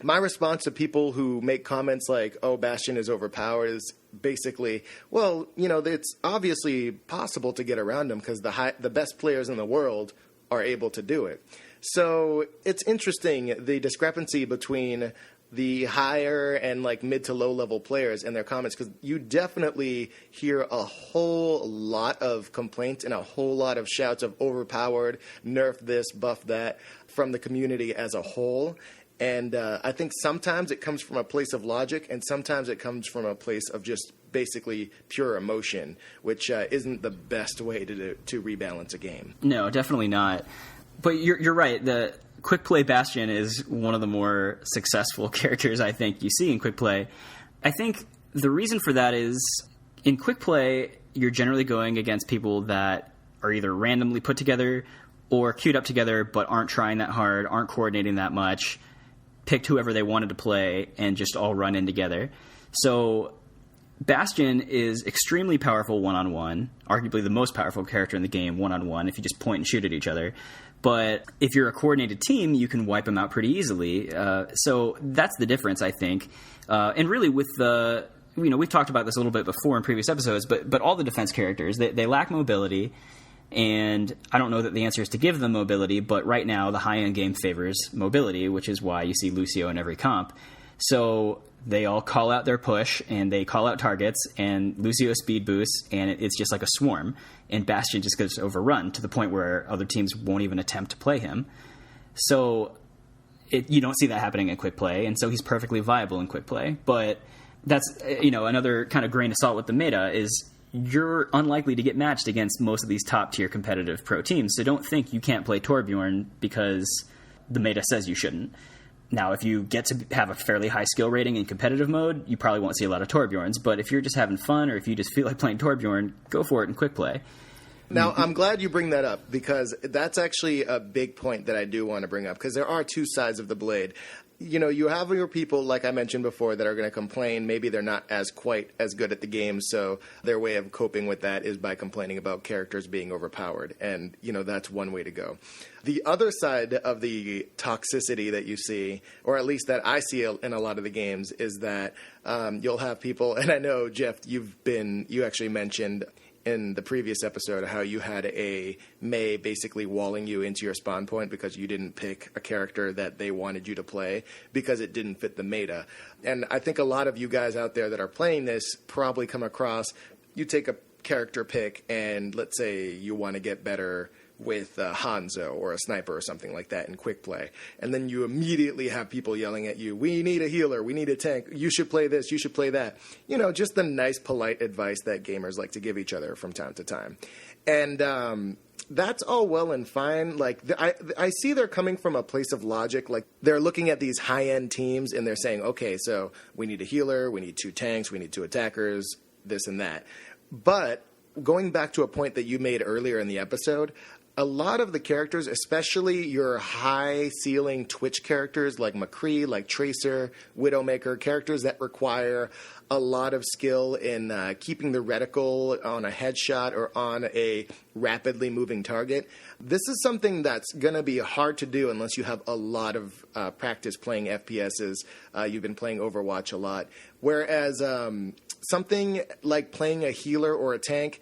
my response to people who make comments like, oh, Bastion is overpowered is basically, well, it's obviously possible to get around him because the best players in the world are able to do it. So it's interesting, the discrepancy between the higher and like mid to low level players and their comments, because you definitely hear a whole lot of complaints and a whole lot of shouts of overpowered, nerf this, buff that from the community as a whole. And I think sometimes it comes from a place of logic, and sometimes it comes from a place of just basically pure emotion, which isn't the best way to rebalance a game. No, definitely not. But you're right. The Quick Play Bastion is one of the more successful characters I think you see in Quick Play. I think the reason for that is in Quick Play, you're generally going against people that are either randomly put together or queued up together but aren't trying that hard, aren't coordinating that much, picked whoever they wanted to play, and just all run in together. So Bastion is extremely powerful one-on-one, arguably the most powerful character in the game one-on-one if you just point and shoot at each other. But if you're a coordinated team, you can wipe them out pretty easily. So that's the difference, I think. And really with the... we've talked about this a little bit before in previous episodes, but all the defense characters, they lack mobility. And I don't know that the answer is to give them mobility, but right now the high-end game favors mobility, which is why you see Lucio in every comp. So they all call out their push, and they call out targets, and Lucio speed boosts, and it's just like a swarm. And Bastion just gets overrun to the point where other teams won't even attempt to play him. So you don't see that happening in quick play, and so he's perfectly viable in quick play. But that's another kind of grain of salt with the meta is you're unlikely to get matched against most of these top-tier competitive pro teams, so don't think you can't play Torbjorn because the meta says you shouldn't. Now, if you get to have a fairly high skill rating in competitive mode, you probably won't see a lot of Torbjorns, but if you're just having fun or if you just feel like playing Torbjorn, go for it in quick play. Now, I'm glad you bring that up because that's actually a big point that I do want to bring up because there are two sides of the blade. You have your people, like I mentioned before, that are going to complain. Maybe they're not quite as good at the game, so their way of coping with that is by complaining about characters being overpowered, and, that's one way to go. The other side of the toxicity that you see, or at least that I see in a lot of the games, is that you'll have people, and I know, Jeff, you actually mentioned in the previous episode how you had a Mei basically walling you into your spawn point because you didn't pick a character that they wanted you to play because it didn't fit the meta. And I think a lot of you guys out there that are playing this probably come across, you take a character pick and let's say you want to get better with Hanzo or a sniper or something like that in quick play. And then you immediately have people yelling at you, we need a healer, we need a tank, you should play this, you should play that. Just the nice, polite advice that gamers like to give each other from time to time. And that's all well and fine. Like, I see they're coming from a place of logic. Like, they're looking at these high-end teams and they're saying, okay, so we need a healer, we need 2 tanks, we need 2 attackers, this and that. But going back to a point that you made earlier in the episode, a lot of the characters, especially your high-ceiling Twitch characters like McCree, like Tracer, Widowmaker, characters that require a lot of skill in keeping the reticle on a headshot or on a rapidly moving target. This is something that's going to be hard to do unless you have a lot of practice playing FPSs. You've been playing Overwatch a lot. Whereas something like playing a healer or a tank,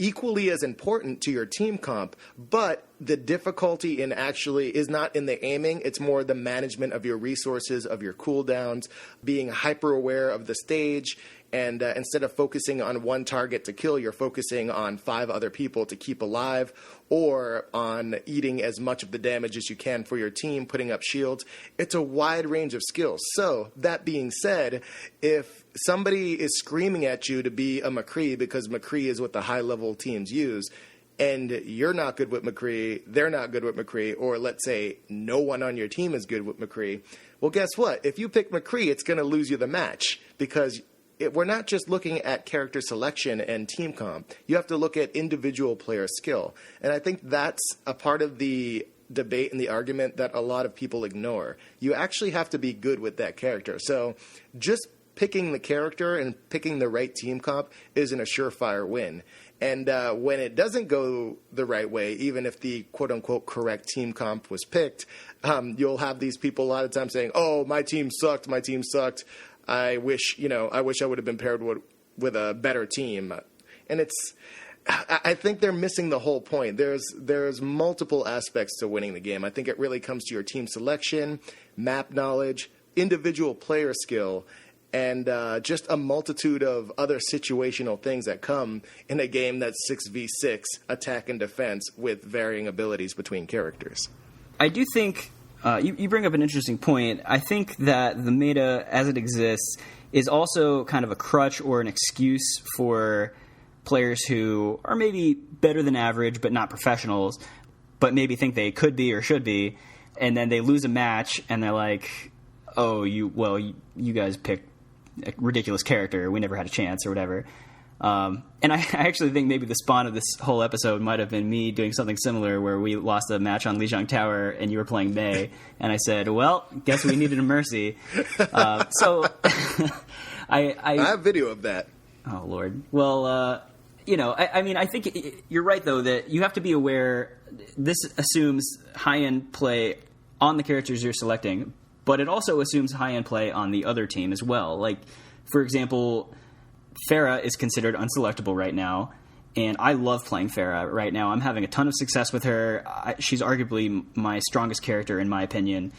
equally as important to your team comp, but the difficulty in actually is not in the aiming, it's more the management of your resources, of your cooldowns, being hyper aware of the stage, and instead of focusing on one target to kill, you're focusing on 5 other people to keep alive, or on eating as much of the damage as you can for your team, putting up shields. It's a wide range of skills. So, that being said, if somebody is screaming at you to be a McCree because McCree is what the high-level teams use, and you're not good with McCree, they're not good with McCree, or let's say no one on your team is good with McCree, well, guess what? If you pick McCree, it's going to lose you the match because we're not just looking at character selection and team comp. You have to look at individual player skill. And I think that's a part of the debate and the argument that a lot of people ignore. You actually have to be good with that character. So just picking the character and picking the right team comp isn't a surefire win. And when it doesn't go the right way, even if the quote-unquote correct team comp was picked, you'll have these people a lot of times saying, oh, my team sucked. I wish I would have been paired with a better team. And I think they're missing the whole point. There's multiple aspects to winning the game. I think it really comes to your team selection, map knowledge, individual player skill, and just a multitude of other situational things that come in a game that's 6v6, attack and defense, with varying abilities between characters. I do think you bring up an interesting point. I think that the meta, as it exists, is also kind of a crutch or an excuse for players who are maybe better than average but not professionals, but maybe think they could be or should be, and then they lose a match and they're like, oh, you guys picked a ridiculous character, we never had a chance or whatever. And I actually think maybe the spawn of this whole episode might have been me doing something similar where we lost a match on Lijiang Tower and you were playing Mei, and I said, well, guess we needed a Mercy. So I have video of that. Oh, Lord. Well, I think you're right, though, that you have to be aware this assumes high-end play on the characters you're selecting, but it also assumes high-end play on the other team as well. Like, for example, Pharah is considered unselectable right now, And I love playing Pharah right now. I'm having a ton of success with her. She's arguably my strongest character, in my opinion.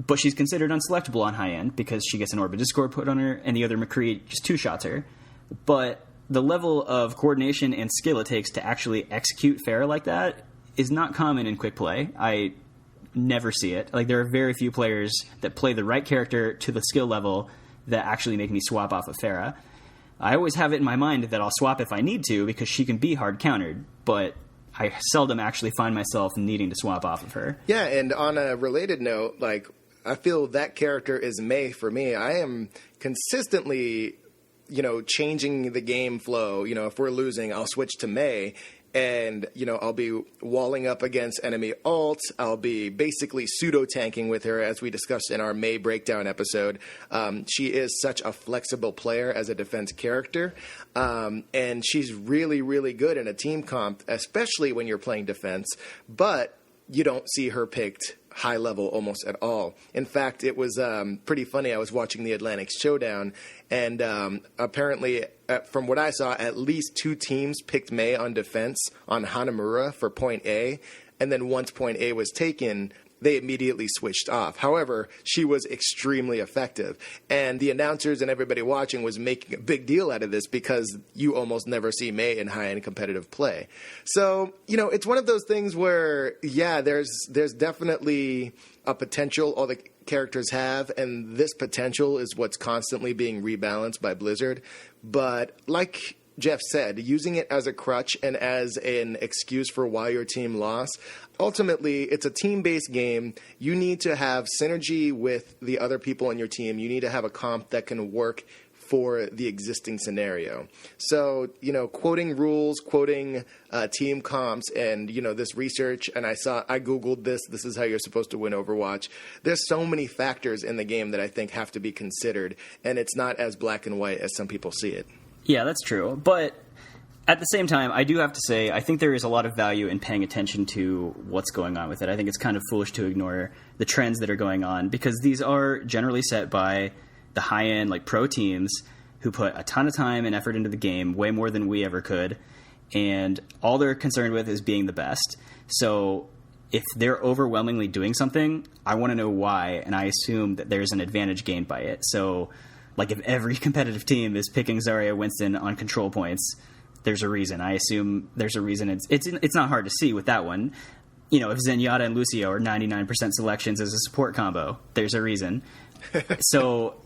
But she's considered unselectable on high end because she gets an Orbit Discord put on her, and the other McCree just two-shots her. But the level of coordination and skill it takes to actually execute Pharah like that is not common in quick play. I never see it. Like, there are very few players that play the right character to the skill level that actually make me swap off of Pharah. I always have it in my mind that I'll swap if I need to because she can be hard countered, but I seldom actually find myself needing to swap off of her. Yeah, and on a related note, like, I feel that character is Mei for me. I am consistently, changing the game flow. If we're losing, I'll switch to Mei. And, I'll be walling up against enemy ult. I'll be basically pseudo-tanking with her, as we discussed in our Mei breakdown episode. She is such a flexible player as a defense character. And she's really, really good in a team comp, especially when you're playing defense. But you don't see her picked high level almost at all. In fact, it was pretty funny. I was watching the Atlantic Showdown, and apparently, from what I saw, at least 2 teams picked Mei on defense on Hanamura for point A, and then once point A was taken, they immediately switched off. However, she was extremely effective, and the announcers and everybody watching was making a big deal out of this because you almost never see Mei in high-end competitive play. So, it's one of those things where, yeah, there's definitely a potential all the characters have, and this potential is what's constantly being rebalanced by Blizzard. But like Jeff said, using it as a crutch and as an excuse for why your team lost, ultimately, it's a team-based game. You need to have synergy with the other people in your team. You need to have a comp that can work for the existing scenario. So, quoting rules, quoting team comps, and, this research, and I Googled this is how you're supposed to win Overwatch. There's so many factors in the game that I think have to be considered, and it's not as black and white as some people see it. Yeah, that's true. But at the same time, I do have to say, I think there is a lot of value in paying attention to what's going on with it. I think it's kind of foolish to ignore the trends that are going on because these are generally set by the high-end, like, pro teams who put a ton of time and effort into the game, way more than we ever could, and all they're concerned with is being the best. So if they're overwhelmingly doing something, I want to know why, and I assume that there's an advantage gained by it. So, like, if every competitive team is picking Zarya Winston on control points, there's a reason. I assume there's a reason. It's not hard to see with that one. If Zenyatta and Lucio are 99% selections as a support combo, there's a reason. So,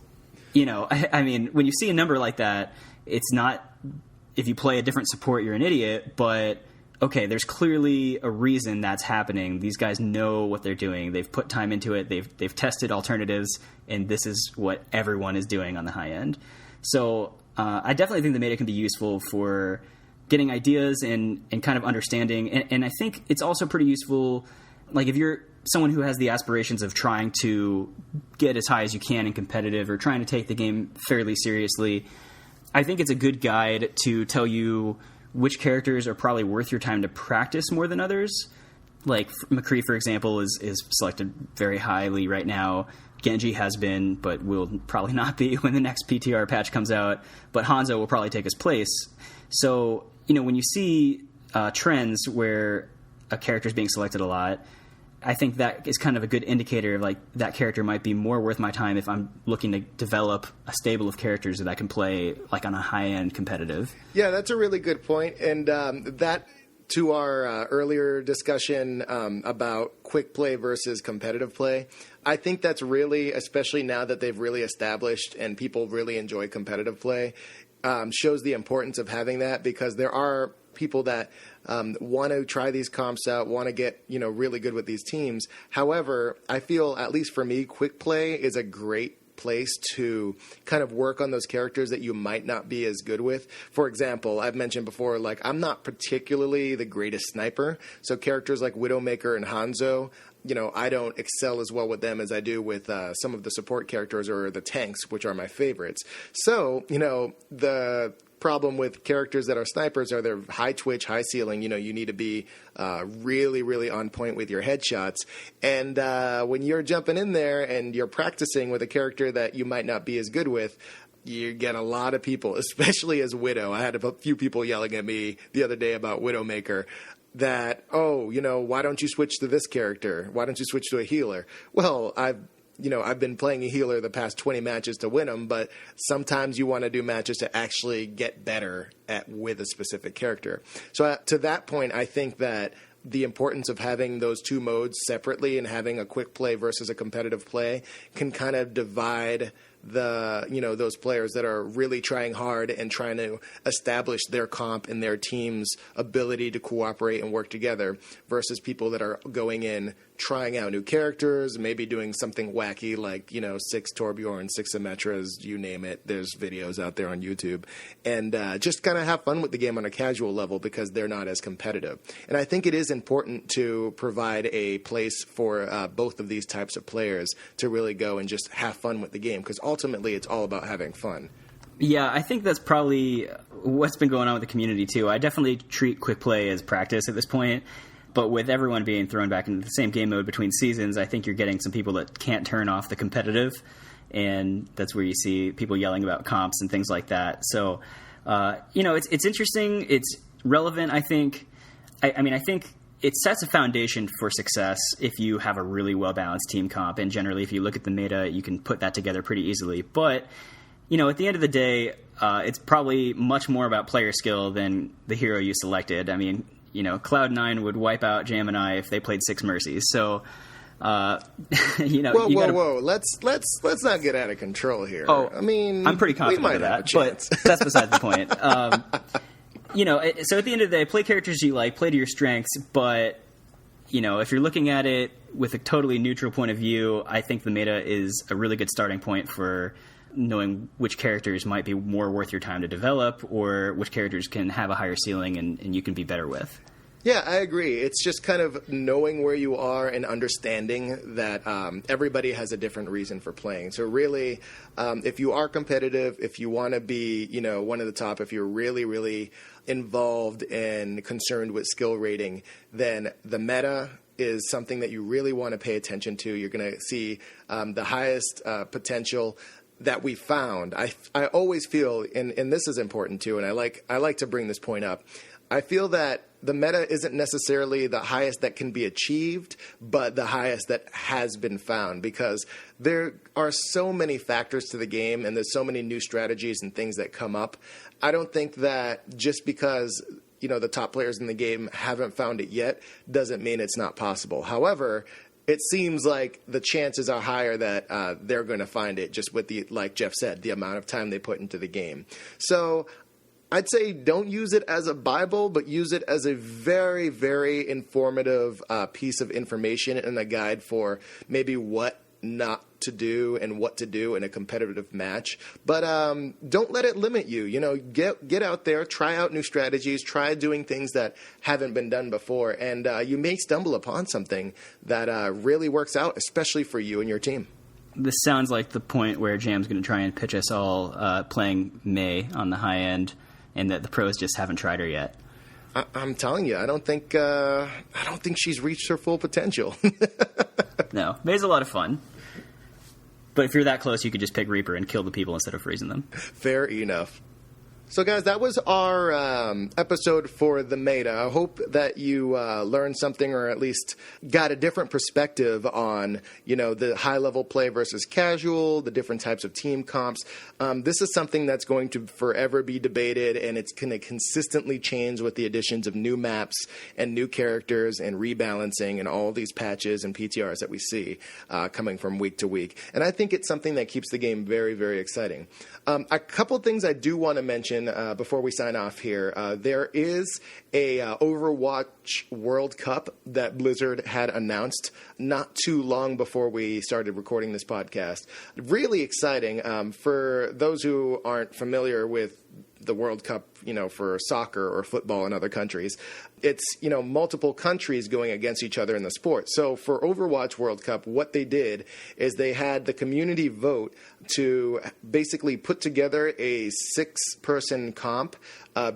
I mean, when you see a number like that, it's not if you play a different support, you're an idiot, but okay, there's clearly a reason that's happening. These guys know what they're doing. They've put time into it. They've tested alternatives, and this is what everyone is doing on the high end. So I definitely think the meta can be useful for getting ideas and kind of understanding. And I think it's also pretty useful, like if you're someone who has the aspirations of trying to get as high as you can in competitive or trying to take the game fairly seriously, I think it's a good guide to tell you which characters are probably worth your time to practice more than others. Like McCree, for example, is selected very highly right now. Genji has been, but will probably not be when the next PTR patch comes out. But Hanzo will probably take his place. So, when you see trends where a character is being selected a lot, I think that is kind of a good indicator of, like, that character might be more worth my time if I'm looking to develop a stable of characters that I can play, like, on a high-end competitive. Yeah, that's a really good point. And that, to our earlier discussion about quick play versus competitive play, I think that's really, especially now that they've really established and people really enjoy competitive play, shows the importance of having that, because there are people that want to try these comps out, want to get, really good with these teams. However, I feel, at least for me, quick play is a great place to kind of work on those characters that you might not be as good with. For example, I've mentioned before, like, I'm not particularly the greatest sniper. So characters like Widowmaker and Hanzo, I don't excel as well with them as I do with some of the support characters or the tanks, which are my favorites. So, the problem with characters that are snipers are they're high twitch, high ceiling. You need to be really, really on point with your headshots. And when you're jumping in there and you're practicing with a character that you might not be as good with, you get a lot of people, especially as Widow. I had a few people yelling at me the other day about Widowmaker that, why don't you switch to this character? Why don't you switch to a healer? Well, I've been playing a healer the past 20 matches to win them, but sometimes you want to do matches to actually get better with a specific character. So to that point, I think that the importance of having those two modes separately and having a quick play versus a competitive play can kind of divide those players that are really trying hard and trying to establish their comp and their team's ability to cooperate and work together versus people that are going in, trying out new characters, maybe doing something wacky like, 6 Torbjorn, 6 Symmetras, you name it. There's videos out there on YouTube. And just kind of have fun with the game on a casual level because they're not as competitive. And I think it is important to provide a place for both of these types of players to really go and just have fun with the game because ultimately it's all about having fun. Yeah, I think that's probably what's been going on with the community too. I definitely treat quick play as practice at this point. But with everyone being thrown back into the same game mode between seasons, I think you're getting some people that can't turn off the competitive, and that's where you see people yelling about comps and things like that. So, it's interesting. It's relevant, I think. I think it sets a foundation for success if you have a really well-balanced team comp, and generally if you look at the meta, you can put that together pretty easily. But, at the end of the day, it's probably much more about player skill than the hero you selected. Cloud9 would wipe out Jam and I if they played 6 Mercies. So, whoa! Let's not get out of control here. Oh, I'm pretty confident of that, but that's beside the point. So at the end of the day, play characters you like, play to your strengths. But if you're looking at it with a totally neutral point of view, I think the meta is a really good starting point for knowing which characters might be more worth your time to develop or which characters can have a higher ceiling and you can be better with. Yeah, I agree. It's just kind of knowing where you are and understanding that everybody has a different reason for playing. So really, if you are competitive, if you want to be, one of the top, if you're really, really involved and concerned with skill rating, then the meta is something that you really want to pay attention to. You're going to see the highest potential that we found. I always feel, and this is important too, and I like to bring this point up. I feel that the meta isn't necessarily the highest that can be achieved, but the highest that has been found, because there are so many factors to the game and there's so many new strategies and things that come up. I don't think that just because the top players in the game haven't found it yet doesn't mean it's not possible. However, it seems like the chances are higher that they're going to find it just with like Jeff said, the amount of time they put into the game. So I'd say don't use it as a Bible, but use it as a very, very informative piece of information and a guide for maybe what not to do and what to do in a competitive match. But don't let it limit you. Get out there, try out new strategies, try doing things that haven't been done before, and you may stumble upon something that really works out, especially for you and your team. This sounds like the point where Jam's going to try and pitch us all playing Mei on the high end, and that the pros just haven't tried her yet. I'm telling you, I don't think she's reached her full potential. No, Mei's a lot of fun. But if you're that close, you could just pick Reaper and kill the people instead of freezing them. Fair enough. So, guys, that was our episode for the meta. I hope that you learned something or at least got a different perspective on, the high-level play versus casual, the different types of team comps. This is something that's going to forever be debated, and it's going to consistently change with the additions of new maps and new characters and rebalancing and all these patches and PTRs that we see coming from week to week. And I think it's something that keeps the game very, very exciting. A couple things I do want to mention before we sign off here. There is a Overwatch World Cup that Blizzard had announced not too long before we started recording this podcast. Really exciting. For those who aren't familiar with the World Cup, for soccer or football in other countries, it's, multiple countries going against each other in the sport. So for Overwatch World Cup, what they did is they had the community vote to basically put together a 6-person comp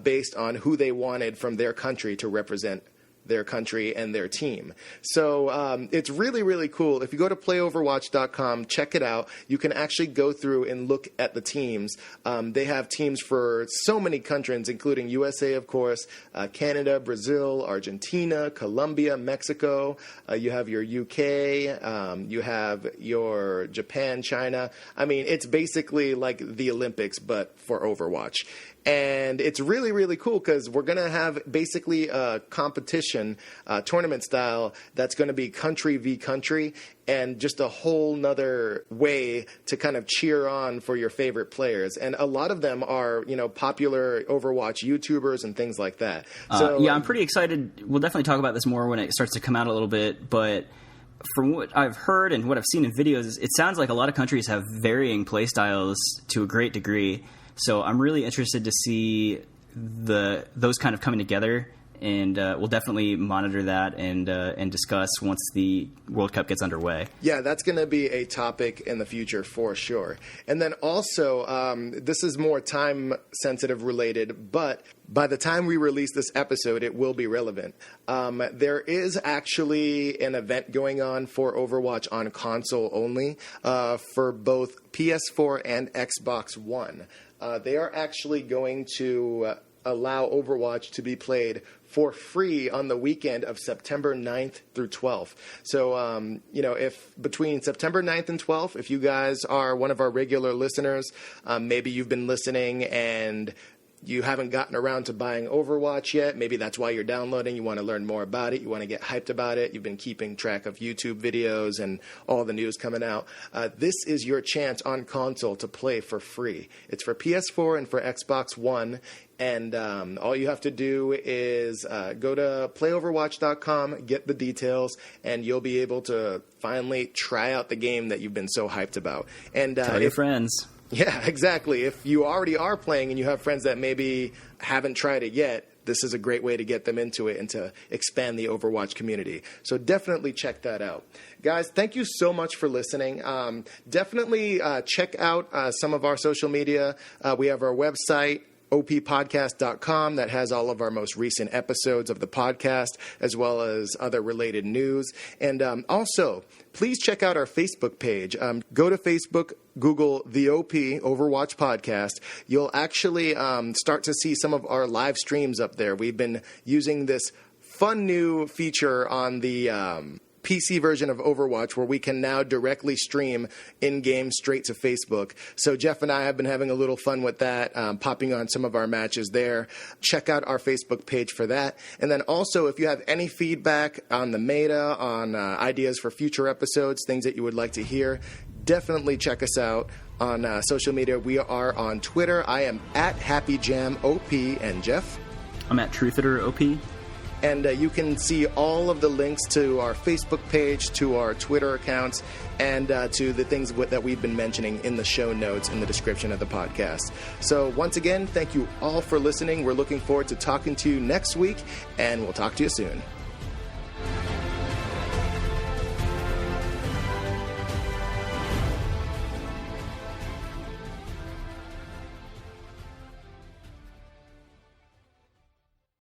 based on who they wanted from their country to represent their country and their team. So it's really, really cool. If you go to playoverwatch.com, check it out. You can actually go through and look at the teams. They have teams for so many countries, including USA, of course, Canada, Brazil, Argentina, Colombia, Mexico. You have your UK. You have your Japan, China. I mean, it's basically like the Olympics, but for Overwatch. And it's really, really cool because we're going to have basically a competition, tournament style, that's going to be country v. country, and just a whole nother way to kind of cheer on for your favorite players. And a lot of them are, popular Overwatch YouTubers and things like that. So yeah, I'm pretty excited. We'll definitely talk about this more when it starts to come out a little bit, but from what I've heard and what I've seen in videos, it sounds like a lot of countries have varying play styles to a great degree. So I'm really interested to see those kind of coming together, and we'll definitely monitor that and discuss once the World Cup gets underway. Yeah, that's going to be a topic in the future for sure. And then also, this is more time-sensitive related, but by the time we release this episode, it will be relevant. There is actually an event going on for Overwatch on console only for both PS4 and Xbox One. They are actually going to allow Overwatch to be played for free on the weekend of September 9th through 12th. So, if between September 9th and 12th, if you guys are one of our regular listeners, maybe you've been listening and you haven't gotten around to buying Overwatch yet. Maybe that's why you're downloading. You want to learn more about it. You want to get hyped about it. You've been keeping track of YouTube videos and all the news coming out. This is your chance on console to play for free. It's for PS4 and for Xbox One. And all you have to do is go to playoverwatch.com, get the details, and you'll be able to finally try out the game that you've been so hyped about. And tell your friends. Yeah, exactly. If you already are playing and you have friends that maybe haven't tried it yet, this is a great way to get them into it and to expand the Overwatch community. So definitely check that out. Guys, thank you so much for listening. Definitely check out some of our social media. We have our website, oppodcast.com, that has all of our most recent episodes of the podcast, as well as other related news. And also, please check out our Facebook page. Go to Facebook, Google the OP, Overwatch Podcast. You'll actually start to see some of our live streams up there. We've been using this fun new feature on the PC version of Overwatch where we can now directly stream in-game straight to Facebook. So Jeff and I have been having a little fun with that, popping on some of our matches there. Check out our Facebook page for that. And then also, if you have any feedback on the meta, on ideas for future episodes, things that you would like to hear, definitely check us out on social media. We are on Twitter. I am at HappyJamOP, and Jeff? I'm at TruthEaterOP. And you can see all of the links to our Facebook page, to our Twitter accounts, and to the things that we've been mentioning in the show notes in the description of the podcast. So once again, thank you all for listening. We're looking forward to talking to you next week, and we'll talk to you soon.